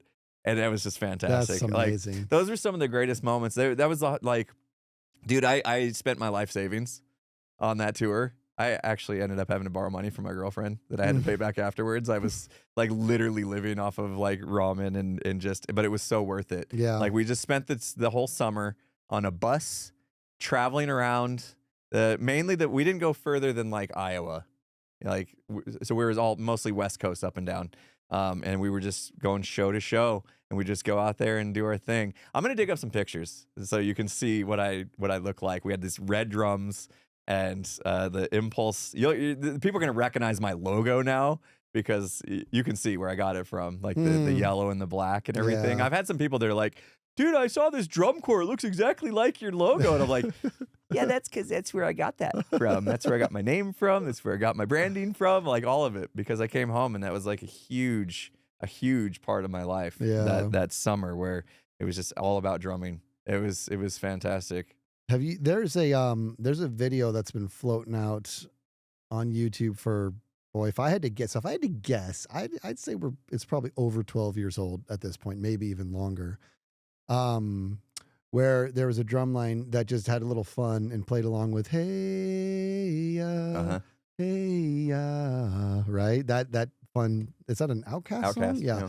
And that was just fantastic. That's amazing. Like, those were some of the greatest moments. That was like, dude, I spent my life savings on that tour. I actually ended up having to borrow money from my girlfriend that I had to pay back afterwards. I was like literally living off of like ramen and just, but it was so worth it. Yeah. Like we just spent the whole summer on a bus traveling around. Mainly that we didn't go further than like Iowa. Like, so we were all mostly West Coast up and down. And we were just going show to show, and we just go out there and do our thing. I'm going to dig up some pictures so you can see what I look like. We had these red drums. And the Impulse, people are going to recognize my logo now because you can see where I got it from, like the yellow and the black and everything. Yeah. I've had some people that are like, dude, I saw this drum corps. It looks exactly like your logo. And I'm like, yeah, that's because that's where I got that from. That's where I got my name from. That's where I got my branding from, like all of it, because I came home and that was like a huge part of my life that summer where it was just all about drumming. It was fantastic. Have you? There's a video that's been floating out on YouTube for, boy, if I had to guess, I'd say it's probably over 12 years old at this point, maybe even longer. Where there was a drum line that just had a little fun and played along with hey right? That fun. Is that an Outkast song? Yeah.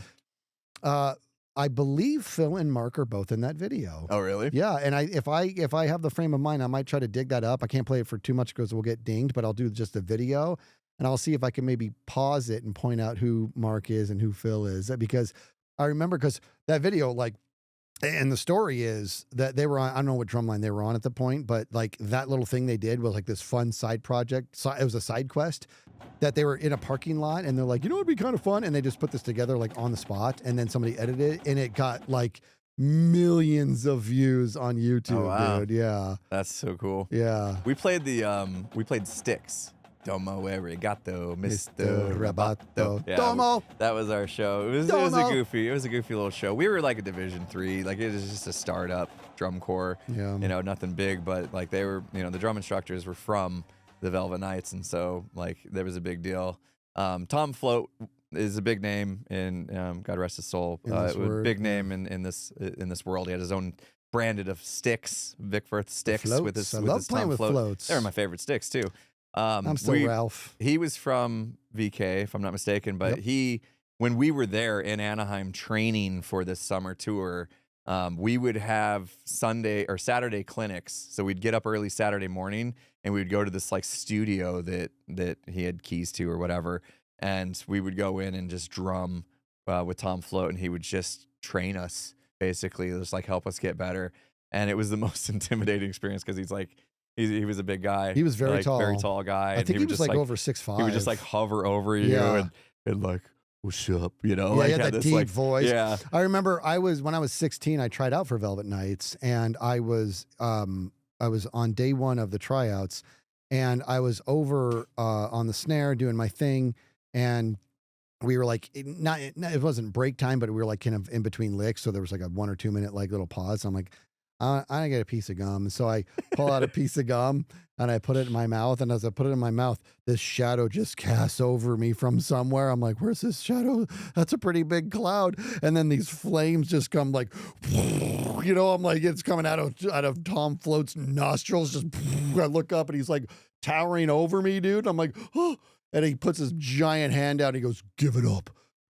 No. I believe Phil and Mark are both in that video. Oh, really? Yeah, and if I have the frame of mind, I might try to dig that up. I can't play it for too much because we'll get dinged, but I'll do just a video, and I'll see if I can maybe pause it and point out who Mark is and who Phil is, because I remember, because that video, like, and the story is that they were on, I don't know what drumline they were on at the point, but like that little thing they did was like this fun side project. So it was a side quest that they were in a parking lot, and they're like, you know, it'd be kind of fun. And they just put this together like on the spot, and then somebody edited it, and it got like millions of views on YouTube, oh, wow. dude. Yeah. That's so cool. Yeah. We played Sticks. Domo arigato, Mr. Rabato. Yeah, Domo. That was our show. It was a goofy little show. We were like a Division 3, like it was just a startup drum corps. Yeah. You know, nothing big, but like they were, you know, the drum instructors were from the Velvet Knights, and so like there was a big deal. Tom Float is a big name in God rest his soul. Big name in this world. He had his own branded of sticks, Vic Firth sticks with his Tom Float. Floats. They were my favorite sticks too. I'm still Ralph. He was from VK, if I'm not mistaken, but when we were there in Anaheim training for this summer tour, we would have Sunday or Saturday clinics. So we'd get up early Saturday morning and we would go to this like studio that he had keys to or whatever, and we would go in and just drum with Tom Float, and he would just train us, basically, just like help us get better. And it was the most intimidating experience because he's like, he was a big guy. He was very tall guy. I think he was like over 6'5". He would just like hover over you and like, what's up? You know, like he had that deep voice. Yeah. I remember when I was 16, I tried out for Velvet Knights, and I was on day one of the tryouts, and I was over on the snare doing my thing, and we were like, it wasn't break time, but we were like kind of in between licks, so there was like a 1 or 2 minute like little pause. I'm like, I get a piece of gum. So I pull out a piece of gum and I put it in my mouth. And as I put it in my mouth, this shadow just casts over me from somewhere. I'm like, where's this shadow? That's a pretty big cloud. And then these flames just come like, you know, I'm like, it's coming out of Tom Float's nostrils. Just, I look up and he's like towering over me, dude. I'm like, oh, and he puts his giant hand out. And he goes, give it up.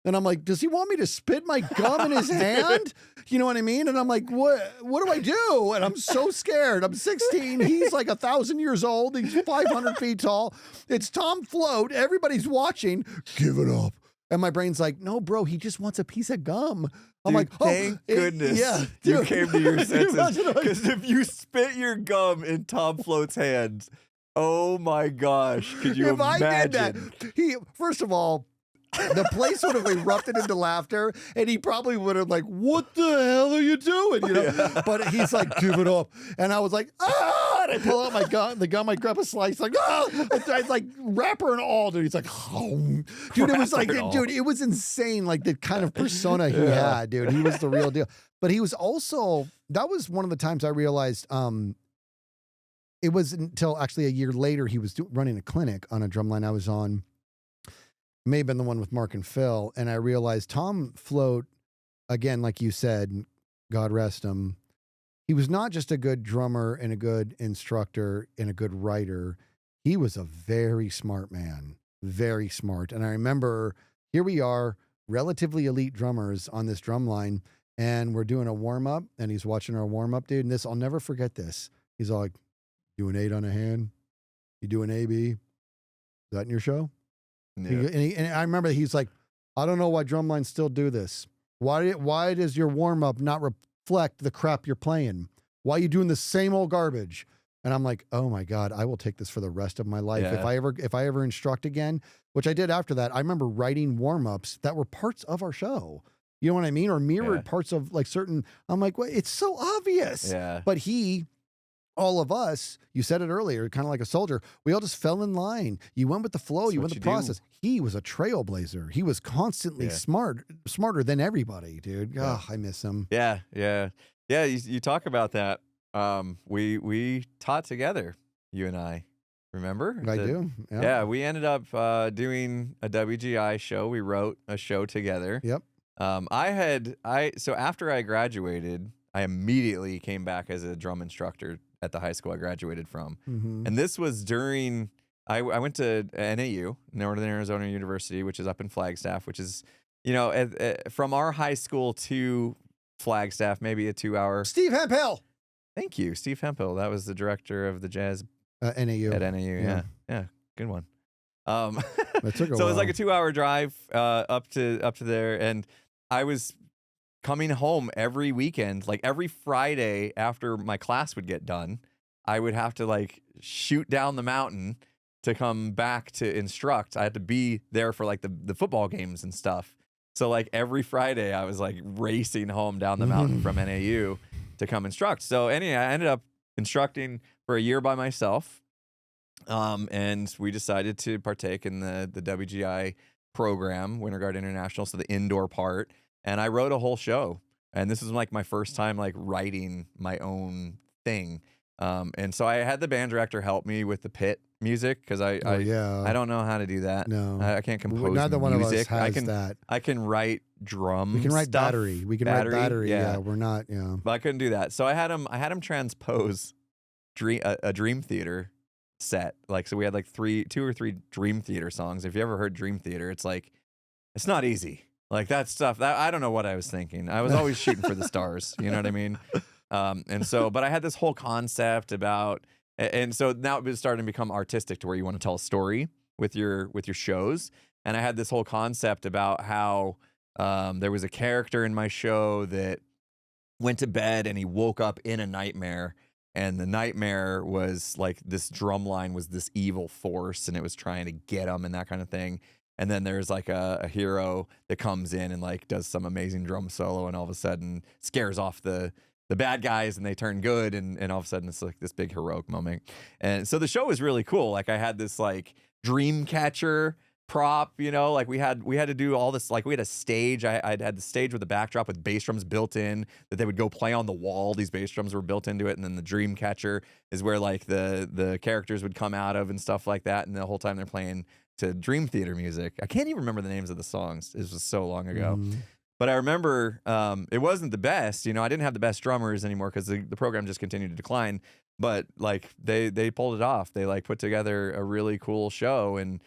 And I'm like, does he want me to spit my gum in his hand? You know what I mean? And I'm like, what do I do? And I'm so scared. I'm 16. He's like 1,000 years old. He's 500 feet tall. It's Tom Float. Everybody's watching. Give it up. And my brain's like, no, bro, he just wants a piece of gum. I'm like, oh, thank goodness you came to your senses. Because if you spit your gum in Tom Float's hands, oh my gosh, could you imagine? I did that, first of all, the place would have erupted into laughter, and he probably would have like, what the hell are you doing? You know? Yeah. But he's like, give it up. And I was like, ah! And I pull out my gum, the gum, I grab a slice, like, ah! It's like rapper and all, dude. He's like, oh. Dude, it was like, dude, it was insane. Like the kind of persona he had, dude. He was the real deal. But he was also, that was one of the times I realized, it was until actually a year later, he was running a clinic on a drumline I was on. May have been the one with Mark and Phil. And I realized Tom Float, again, like you said, God rest him, he was not just a good drummer and a good instructor and a good writer. He was a very smart man, very smart. And I remember here we are, relatively elite drummers on this drum line, and we're doing a warm up, and he's watching our warm up, dude. And this, I'll never forget this. He's all like, do an 8 on a hand? You do an A, B? Is that in your show? Yeah. And I remember he's like, I don't know why drumlines still do this. Why does your warm up not reflect the crap you're playing? Why are you doing the same old garbage? And I'm like, oh my God, I will take this for the rest of my life. Yeah. If I ever instruct again, which I did after that, I remember writing warm ups that were parts of our show. You know what I mean? Or mirrored parts of like certain. I'm like, well, it's so obvious. Yeah. But all of us, you said it earlier, kind of like a soldier, we all just fell in line. You went with the flow, you went with the process. He was a trailblazer. He was constantly smarter than everybody, dude. Oh, I miss him. Yeah. You talk about that. We taught together, you and I. Remember? I do. Yeah, we ended up doing a WGI show. We wrote a show together. Yep. So after I graduated, I immediately came back as a drum instructor at the high school I graduated from. Mm-hmm. And this was during, I went to NAU, Northern Arizona University, which is up in Flagstaff, which is, you know, from our high school to Flagstaff, maybe a 2-hour. Steve Hemphill. Thank you, Steve Hemphill. That was the director of the jazz NAU. At NAU, yeah, good one. It took a while. So it was like a 2-hour drive up to there, and I was coming home every weekend, like every Friday after my class would get done, I would have to like shoot down the mountain to come back to instruct. I had to be there for like the football games and stuff. So like every Friday I was like racing home down the mountain from NAU to come instruct. So anyway, I ended up instructing for a year by myself. And we decided to partake in the WGI program, Winter Guard International, so the indoor part. And I wrote a whole show, and this was like my first time like writing my own thing. And so I had the band director help me with the pit music because I don't know how to do that. No, I can't compose. Neither one music. of us has that. I can write drum. We can write stuff. battery. We can write battery. Yeah, we're not. Yeah, but I couldn't do that. So I had him transpose a Dream Theater set. Like, so we had like 2 or 3 Dream Theater songs. If you ever heard Dream Theater, it's like it's not easy. Like that stuff, I don't know what I was thinking. I was always shooting for the stars. You know what I mean? And so, but I had this whole concept about, and so now it's starting to become artistic to where you want to tell a story with your shows. And I had this whole concept about how there was a character in my show that went to bed and he woke up in a nightmare. And the nightmare was like this drum line was this evil force and it was trying to get him and that kind of thing. And then there's like a hero that comes in and like does some amazing drum solo and all of a sudden scares off the bad guys and they turn good and all of a sudden it's like this big heroic moment. And so the show was really cool. Like I had this like dream catcher prop, you know, like we had to do all this, like we had a stage. I'd had the stage with a backdrop with bass drums built in that they would go play on the wall. These bass drums were built into it, and then the dream catcher is where like the characters would come out of and stuff like that, and the whole time they're playing to Dream Theater music. I can't even remember the names of the songs. It was so long ago. But I remember it wasn't the best. You know, I didn't have the best drummers anymore because the program just continued to decline. But like they pulled it off. They like put together a really cool show, and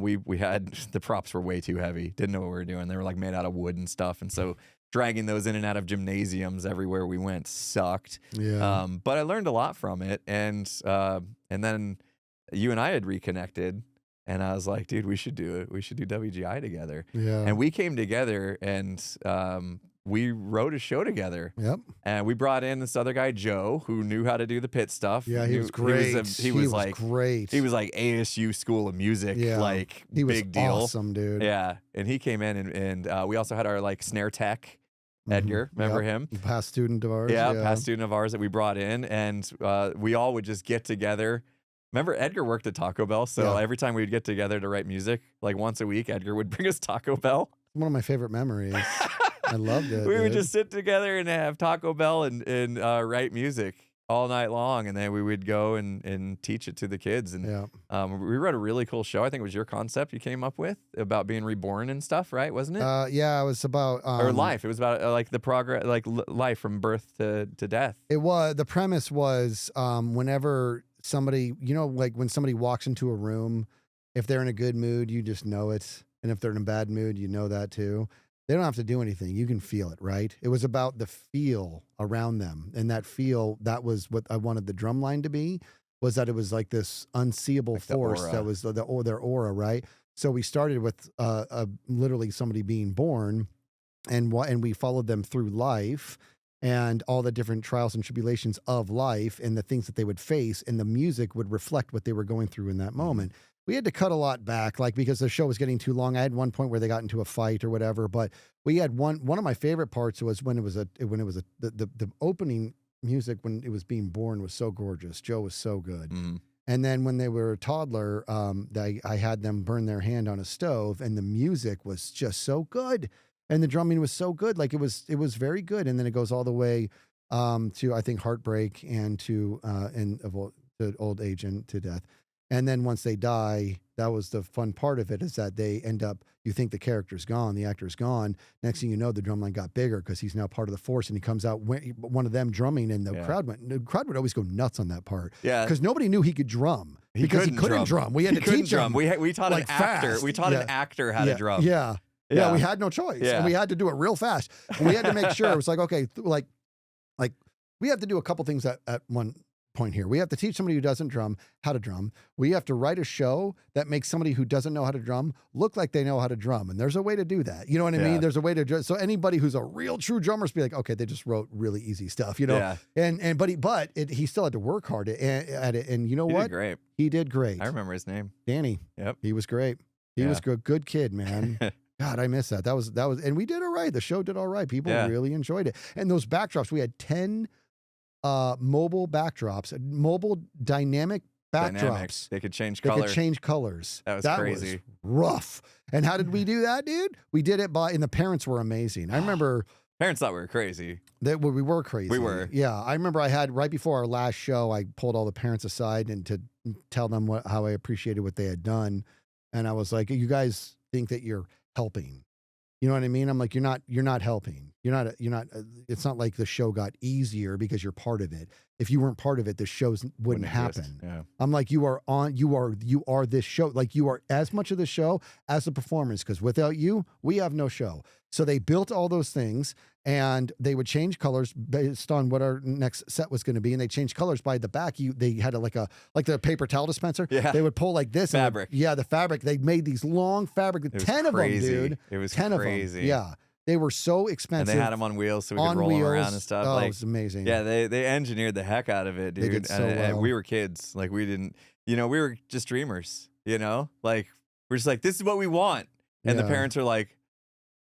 we had the props were way too heavy. Didn't know what we were doing. They were like made out of wood and stuff, and so dragging those in and out of gymnasiums everywhere we went sucked. Yeah. But I learned a lot from it, and then you and I had reconnected. And I was like, dude, we should do it. We should do WGI together. Yeah. And we came together and we wrote a show together. Yep. And we brought in this other guy, Joe, who knew how to do the pit stuff. Yeah, he was great. He was like great. He was like ASU School of Music, like he was big deal. Awesome, dude. Yeah. And he came in and we also had our like snare tech, Edgar. Remember him? Past student of ours. Yeah, past student of ours that we brought in. And we all would just get together. Remember, Edgar worked at Taco Bell, so every time we'd get together to write music, like once a week, Edgar would bring us Taco Bell. One of my favorite memories. I loved it. We would just sit together and have Taco Bell and write music all night long, and then we would go and teach it to the kids. And we wrote a really cool show. I think it was your concept you came up with about being reborn and stuff, right? Wasn't it? Yeah, it was about or life. It was about like the progress, like life from birth to death. It was the premise was whenever somebody, you know, like when somebody walks into a room, if they're in a good mood, you just know it. And if they're in a bad mood, you know that too. They don't have to do anything. You can feel it, right? It was about the feel around them. And that feel, that was what I wanted the Drumline to be, was that it was like this unseeable like force that was their aura, right? So we started with literally somebody being born, and we followed them through life and all the different trials and tribulations of life and the things that they would face, and the music would reflect what they were going through in that moment. We had to cut a lot back, like because the show was getting too long. I had one point where they got into a fight or whatever, but we had one of my favorite parts was when it was the opening music when it was being born was so gorgeous. Joe was so good. And then when they were a toddler, I had them burn their hand on a stove, and the music was just so good. And the drumming was so good. Like it was very good. And then it goes all the way to, I think, heartbreak and to old age and to death. And then once they die, that was the fun part of it, is that they end up, you think the character's gone, the actor's gone. Next thing you know, the drumline got bigger because he's now part of the force, and he comes out, one of them drumming, and the crowd would always go nuts on that part. Yeah. Because nobody knew he could drum. Because he couldn't drum. We had to teach him. We taught like an actor. fast. We taught an actor how to drum. Yeah, we had no choice. And we had to do it real fast. And we had to make sure it was like, okay, like we have to do a couple things at one point here. We have to teach somebody who doesn't drum how to drum. We have to write a show that makes somebody who doesn't know how to drum look like they know how to drum. And there's a way to do that. You know what I mean? There's a way to, so anybody who's a real true drummer be like, okay, they just wrote really easy stuff, you know? But he still had to work hard at it. And you know what? He did great. He did great. I remember his name. Danny. Yep. He was great. He was a good kid, man. God, I miss that. That was, and we did all right. The show did all right. People really enjoyed it. And those backdrops, we had 10 mobile backdrops, mobile dynamic backdrops. They could change color. They could change colors. That was crazy. Was rough. And how did we do that, dude? We did it and the parents were amazing. I remember. Parents thought we were crazy. We were crazy. We were. Yeah. I remember right before our last show, I pulled all the parents aside and to tell them how I appreciated what they had done. And I was like, you guys think that you're helping. You know what I mean? I'm like, you're not helping. You're not, it's not like the show got easier because you're part of it. If you weren't part of it, the shows wouldn't happen. Yeah. I'm like, you are this show. Like you are as much of the show as the performance, because without you, we have no show. So they built all those things, and they would change colors based on what our next set was going to be. And they changed colors by the back. They had like the paper towel dispenser. Yeah. They would pull like this. Fabric. The fabric. They made these long fabric. 10 of them, dude. It was 10 crazy. Of them. Yeah. They were so expensive. And they had them on wheels so we could roll them around and stuff. Oh, it was amazing. Yeah, they engineered the heck out of it, dude. They did so well. And we were kids. Like we didn't, we were just dreamers, Like we're just like, this is what we want. And the parents are like,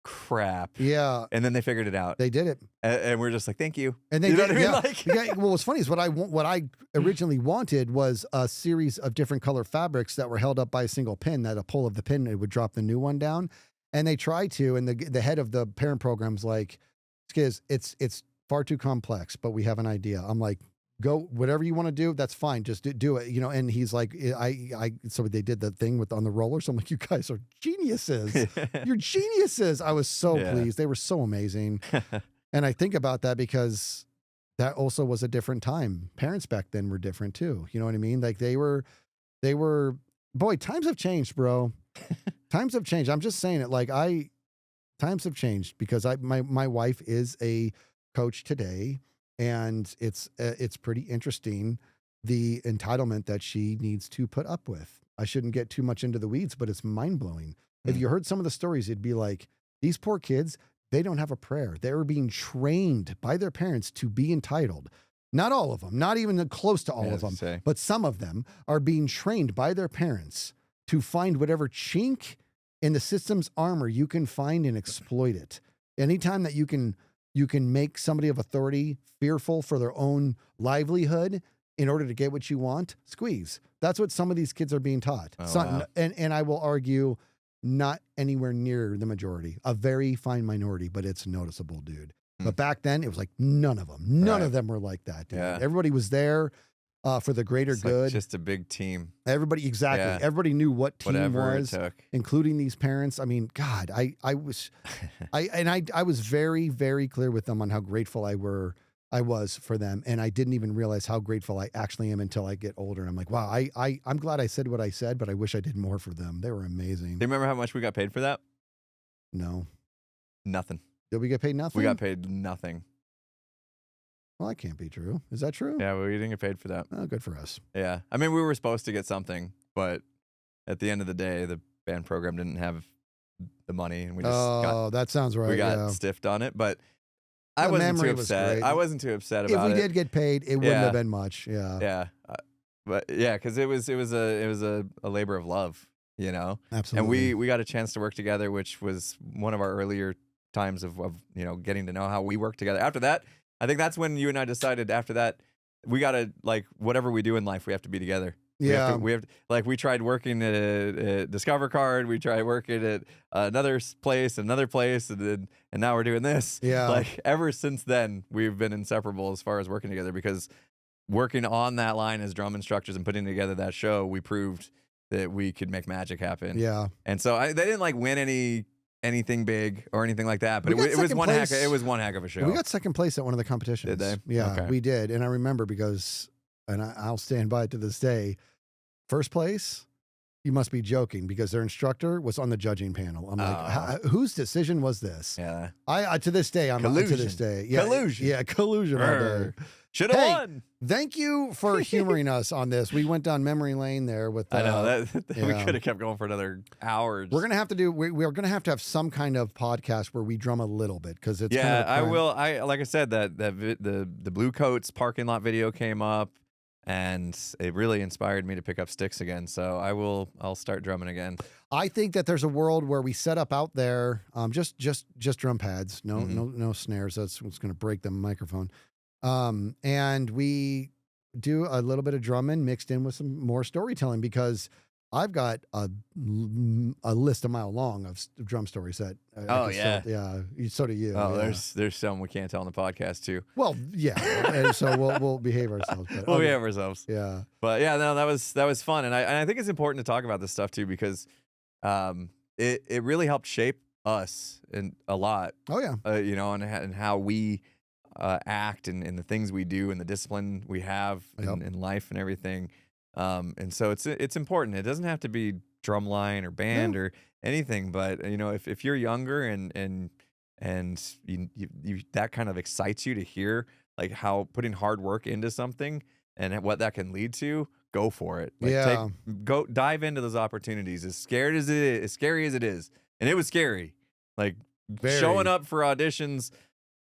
crap. Yeah. And then they figured it out. They did it. And we're just like, thank you. And they You know did, what I mean? yeah. Like, Yeah. Well, what's funny is what I originally wanted was a series of different color fabrics that were held up by a single pin, that a pull of the pin, it would drop the new one down. And they tried to, and the head of the parent program's like, Skizz, it's far too complex, but we have an idea. I'm like, go, whatever you want to do, that's fine. Just do it, you know? And he's like, so they did the thing on the roller. So I'm like, you guys are geniuses. You're geniuses. I was so pleased. They were so amazing. And I think about that because that also was a different time. Parents back then were different too. You know what I mean? Like they were, boy, times have changed, bro. Times have changed. I'm just saying it. Like times have changed because my wife is a coach today, and it's pretty interesting, the entitlement that she needs to put up with. I shouldn't get too much into the weeds, but it's mind blowing. If you heard some of the stories, it'd be like, these poor kids, they don't have a prayer. They're being trained by their parents to be entitled. Not all of them, not even close to all of them, but some of them are being trained by their parents to find whatever chink in the system's armor you can find and exploit it. Anytime that you can make somebody of authority fearful for their own livelihood in order to get what you want, squeeze. That's what some of these kids are being taught. Oh, wow. And I will argue, not anywhere near the majority, a very fine minority, but it's noticeable, dude. But back then, it was like none of them. None of them were like that, dude. Yeah. Everybody was there for the greater good. Like just a big team. Everybody, exactly. Yeah. Everybody knew what team Whatever was, it took. including these parents. I mean, God, I was very, very clear with them on how grateful I was for them. And I didn't even realize how grateful I actually am until I get older. And I'm like, wow, I'm glad I said what I said, but I wish I did more for them. They were amazing. Do you remember how much we got paid for that? No. Nothing. Did we get paid nothing? We got paid nothing. Well, that can't be true. Is that true? Yeah, we didn't get paid for that. Oh, good for us. Yeah. I mean, we were supposed to get something, but at the end of the day, the band program didn't have the money, and we just that sounds right. We got stiffed on it, but I wasn't too upset. I wasn't too upset about it. If we did get paid, it wouldn't have been much. Yeah. Yeah. But yeah, because it was a labor of love, you know. Absolutely. And we got a chance to work together, which was one of our earlier times of you know, getting to know how we work together. After that, I think that's when you and I decided, after that, we got to, like, whatever we do in life, we have to be together. Yeah. We have to, like, we tried working at a Discover Card. We tried working at another place, and now we're doing this. Yeah. Like, ever since then, we've been inseparable as far as working together, because working on that line as drum instructors and putting together that show, we proved that we could make magic happen. Yeah. And so they didn't like win anything big or anything like that, but it was one heck of a show. We got second place at one of the competitions. Did they? Yeah, Okay. we did. And I remember because, and I'll stand by it to this day, first place, you must be joking, because their instructor was on the judging panel. I'm like, whose decision was this? Yeah. I to this day, Collusion. to this day. Yeah, Collusion. Yeah, collusion all day. Should have won. Thank you for humoring us on this. We went down memory lane there with. I know that we could have kept going for another hour. We're gonna have to do. We're gonna have to have some kind of podcast where we drum a little bit, because it's. Yeah, kind of I will. Like I said, the Blue Coats parking lot video came up, and it really inspired me to pick up sticks again. So I'll start drumming again. I think that there's a world where we set up out there, just drum pads, no snares. That's what's gonna break the microphone. And we do a little bit of drumming mixed in with some more storytelling, because I've got a list a mile long of drum stories that. So do you. Oh, yeah. there's some we can't tell on the podcast too. Well, yeah, and so we'll behave ourselves. We'll behave ourselves. Yeah, but yeah, no, that was fun, and I think it's important to talk about this stuff too, because it really helped shape us a lot. Oh yeah, you know, and how we act and the things we do and the discipline we have in life and everything. And so it's important. It doesn't have to be drumline or band or anything, but you know, if you're younger and you that kind of excites you to hear like how putting hard work into something and what that can lead to, go for it. Like, go dive into those opportunities. As scary as it is, and it was scary. Like showing up for auditions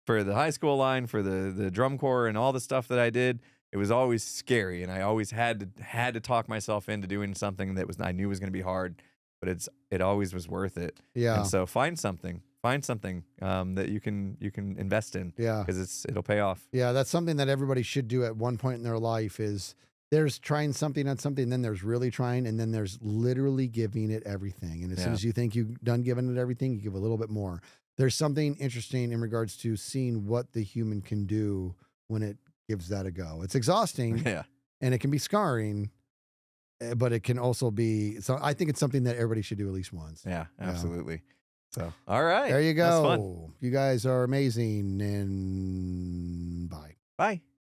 for the high school line, for the drum corps, and all the stuff that I did, it was always scary, and I always had to talk myself into doing something that I knew was going to be hard, but it always was worth it. Yeah. And so find something, find something that you can invest in. Yeah. Because it'll pay off. Yeah, that's something that everybody should do at one point in their life is there's trying something on something, then there's really trying, and then there's literally giving it everything. And as soon as you think you've done giving it everything, you give a little bit more. There's something interesting in regards to seeing what the human can do when it gives that a go. It's exhausting and it can be scarring, but it can also be, so I think it's something that everybody should do at least once. Yeah, absolutely. So, all right. There you That's go. fun. You guys are amazing, and bye. Bye.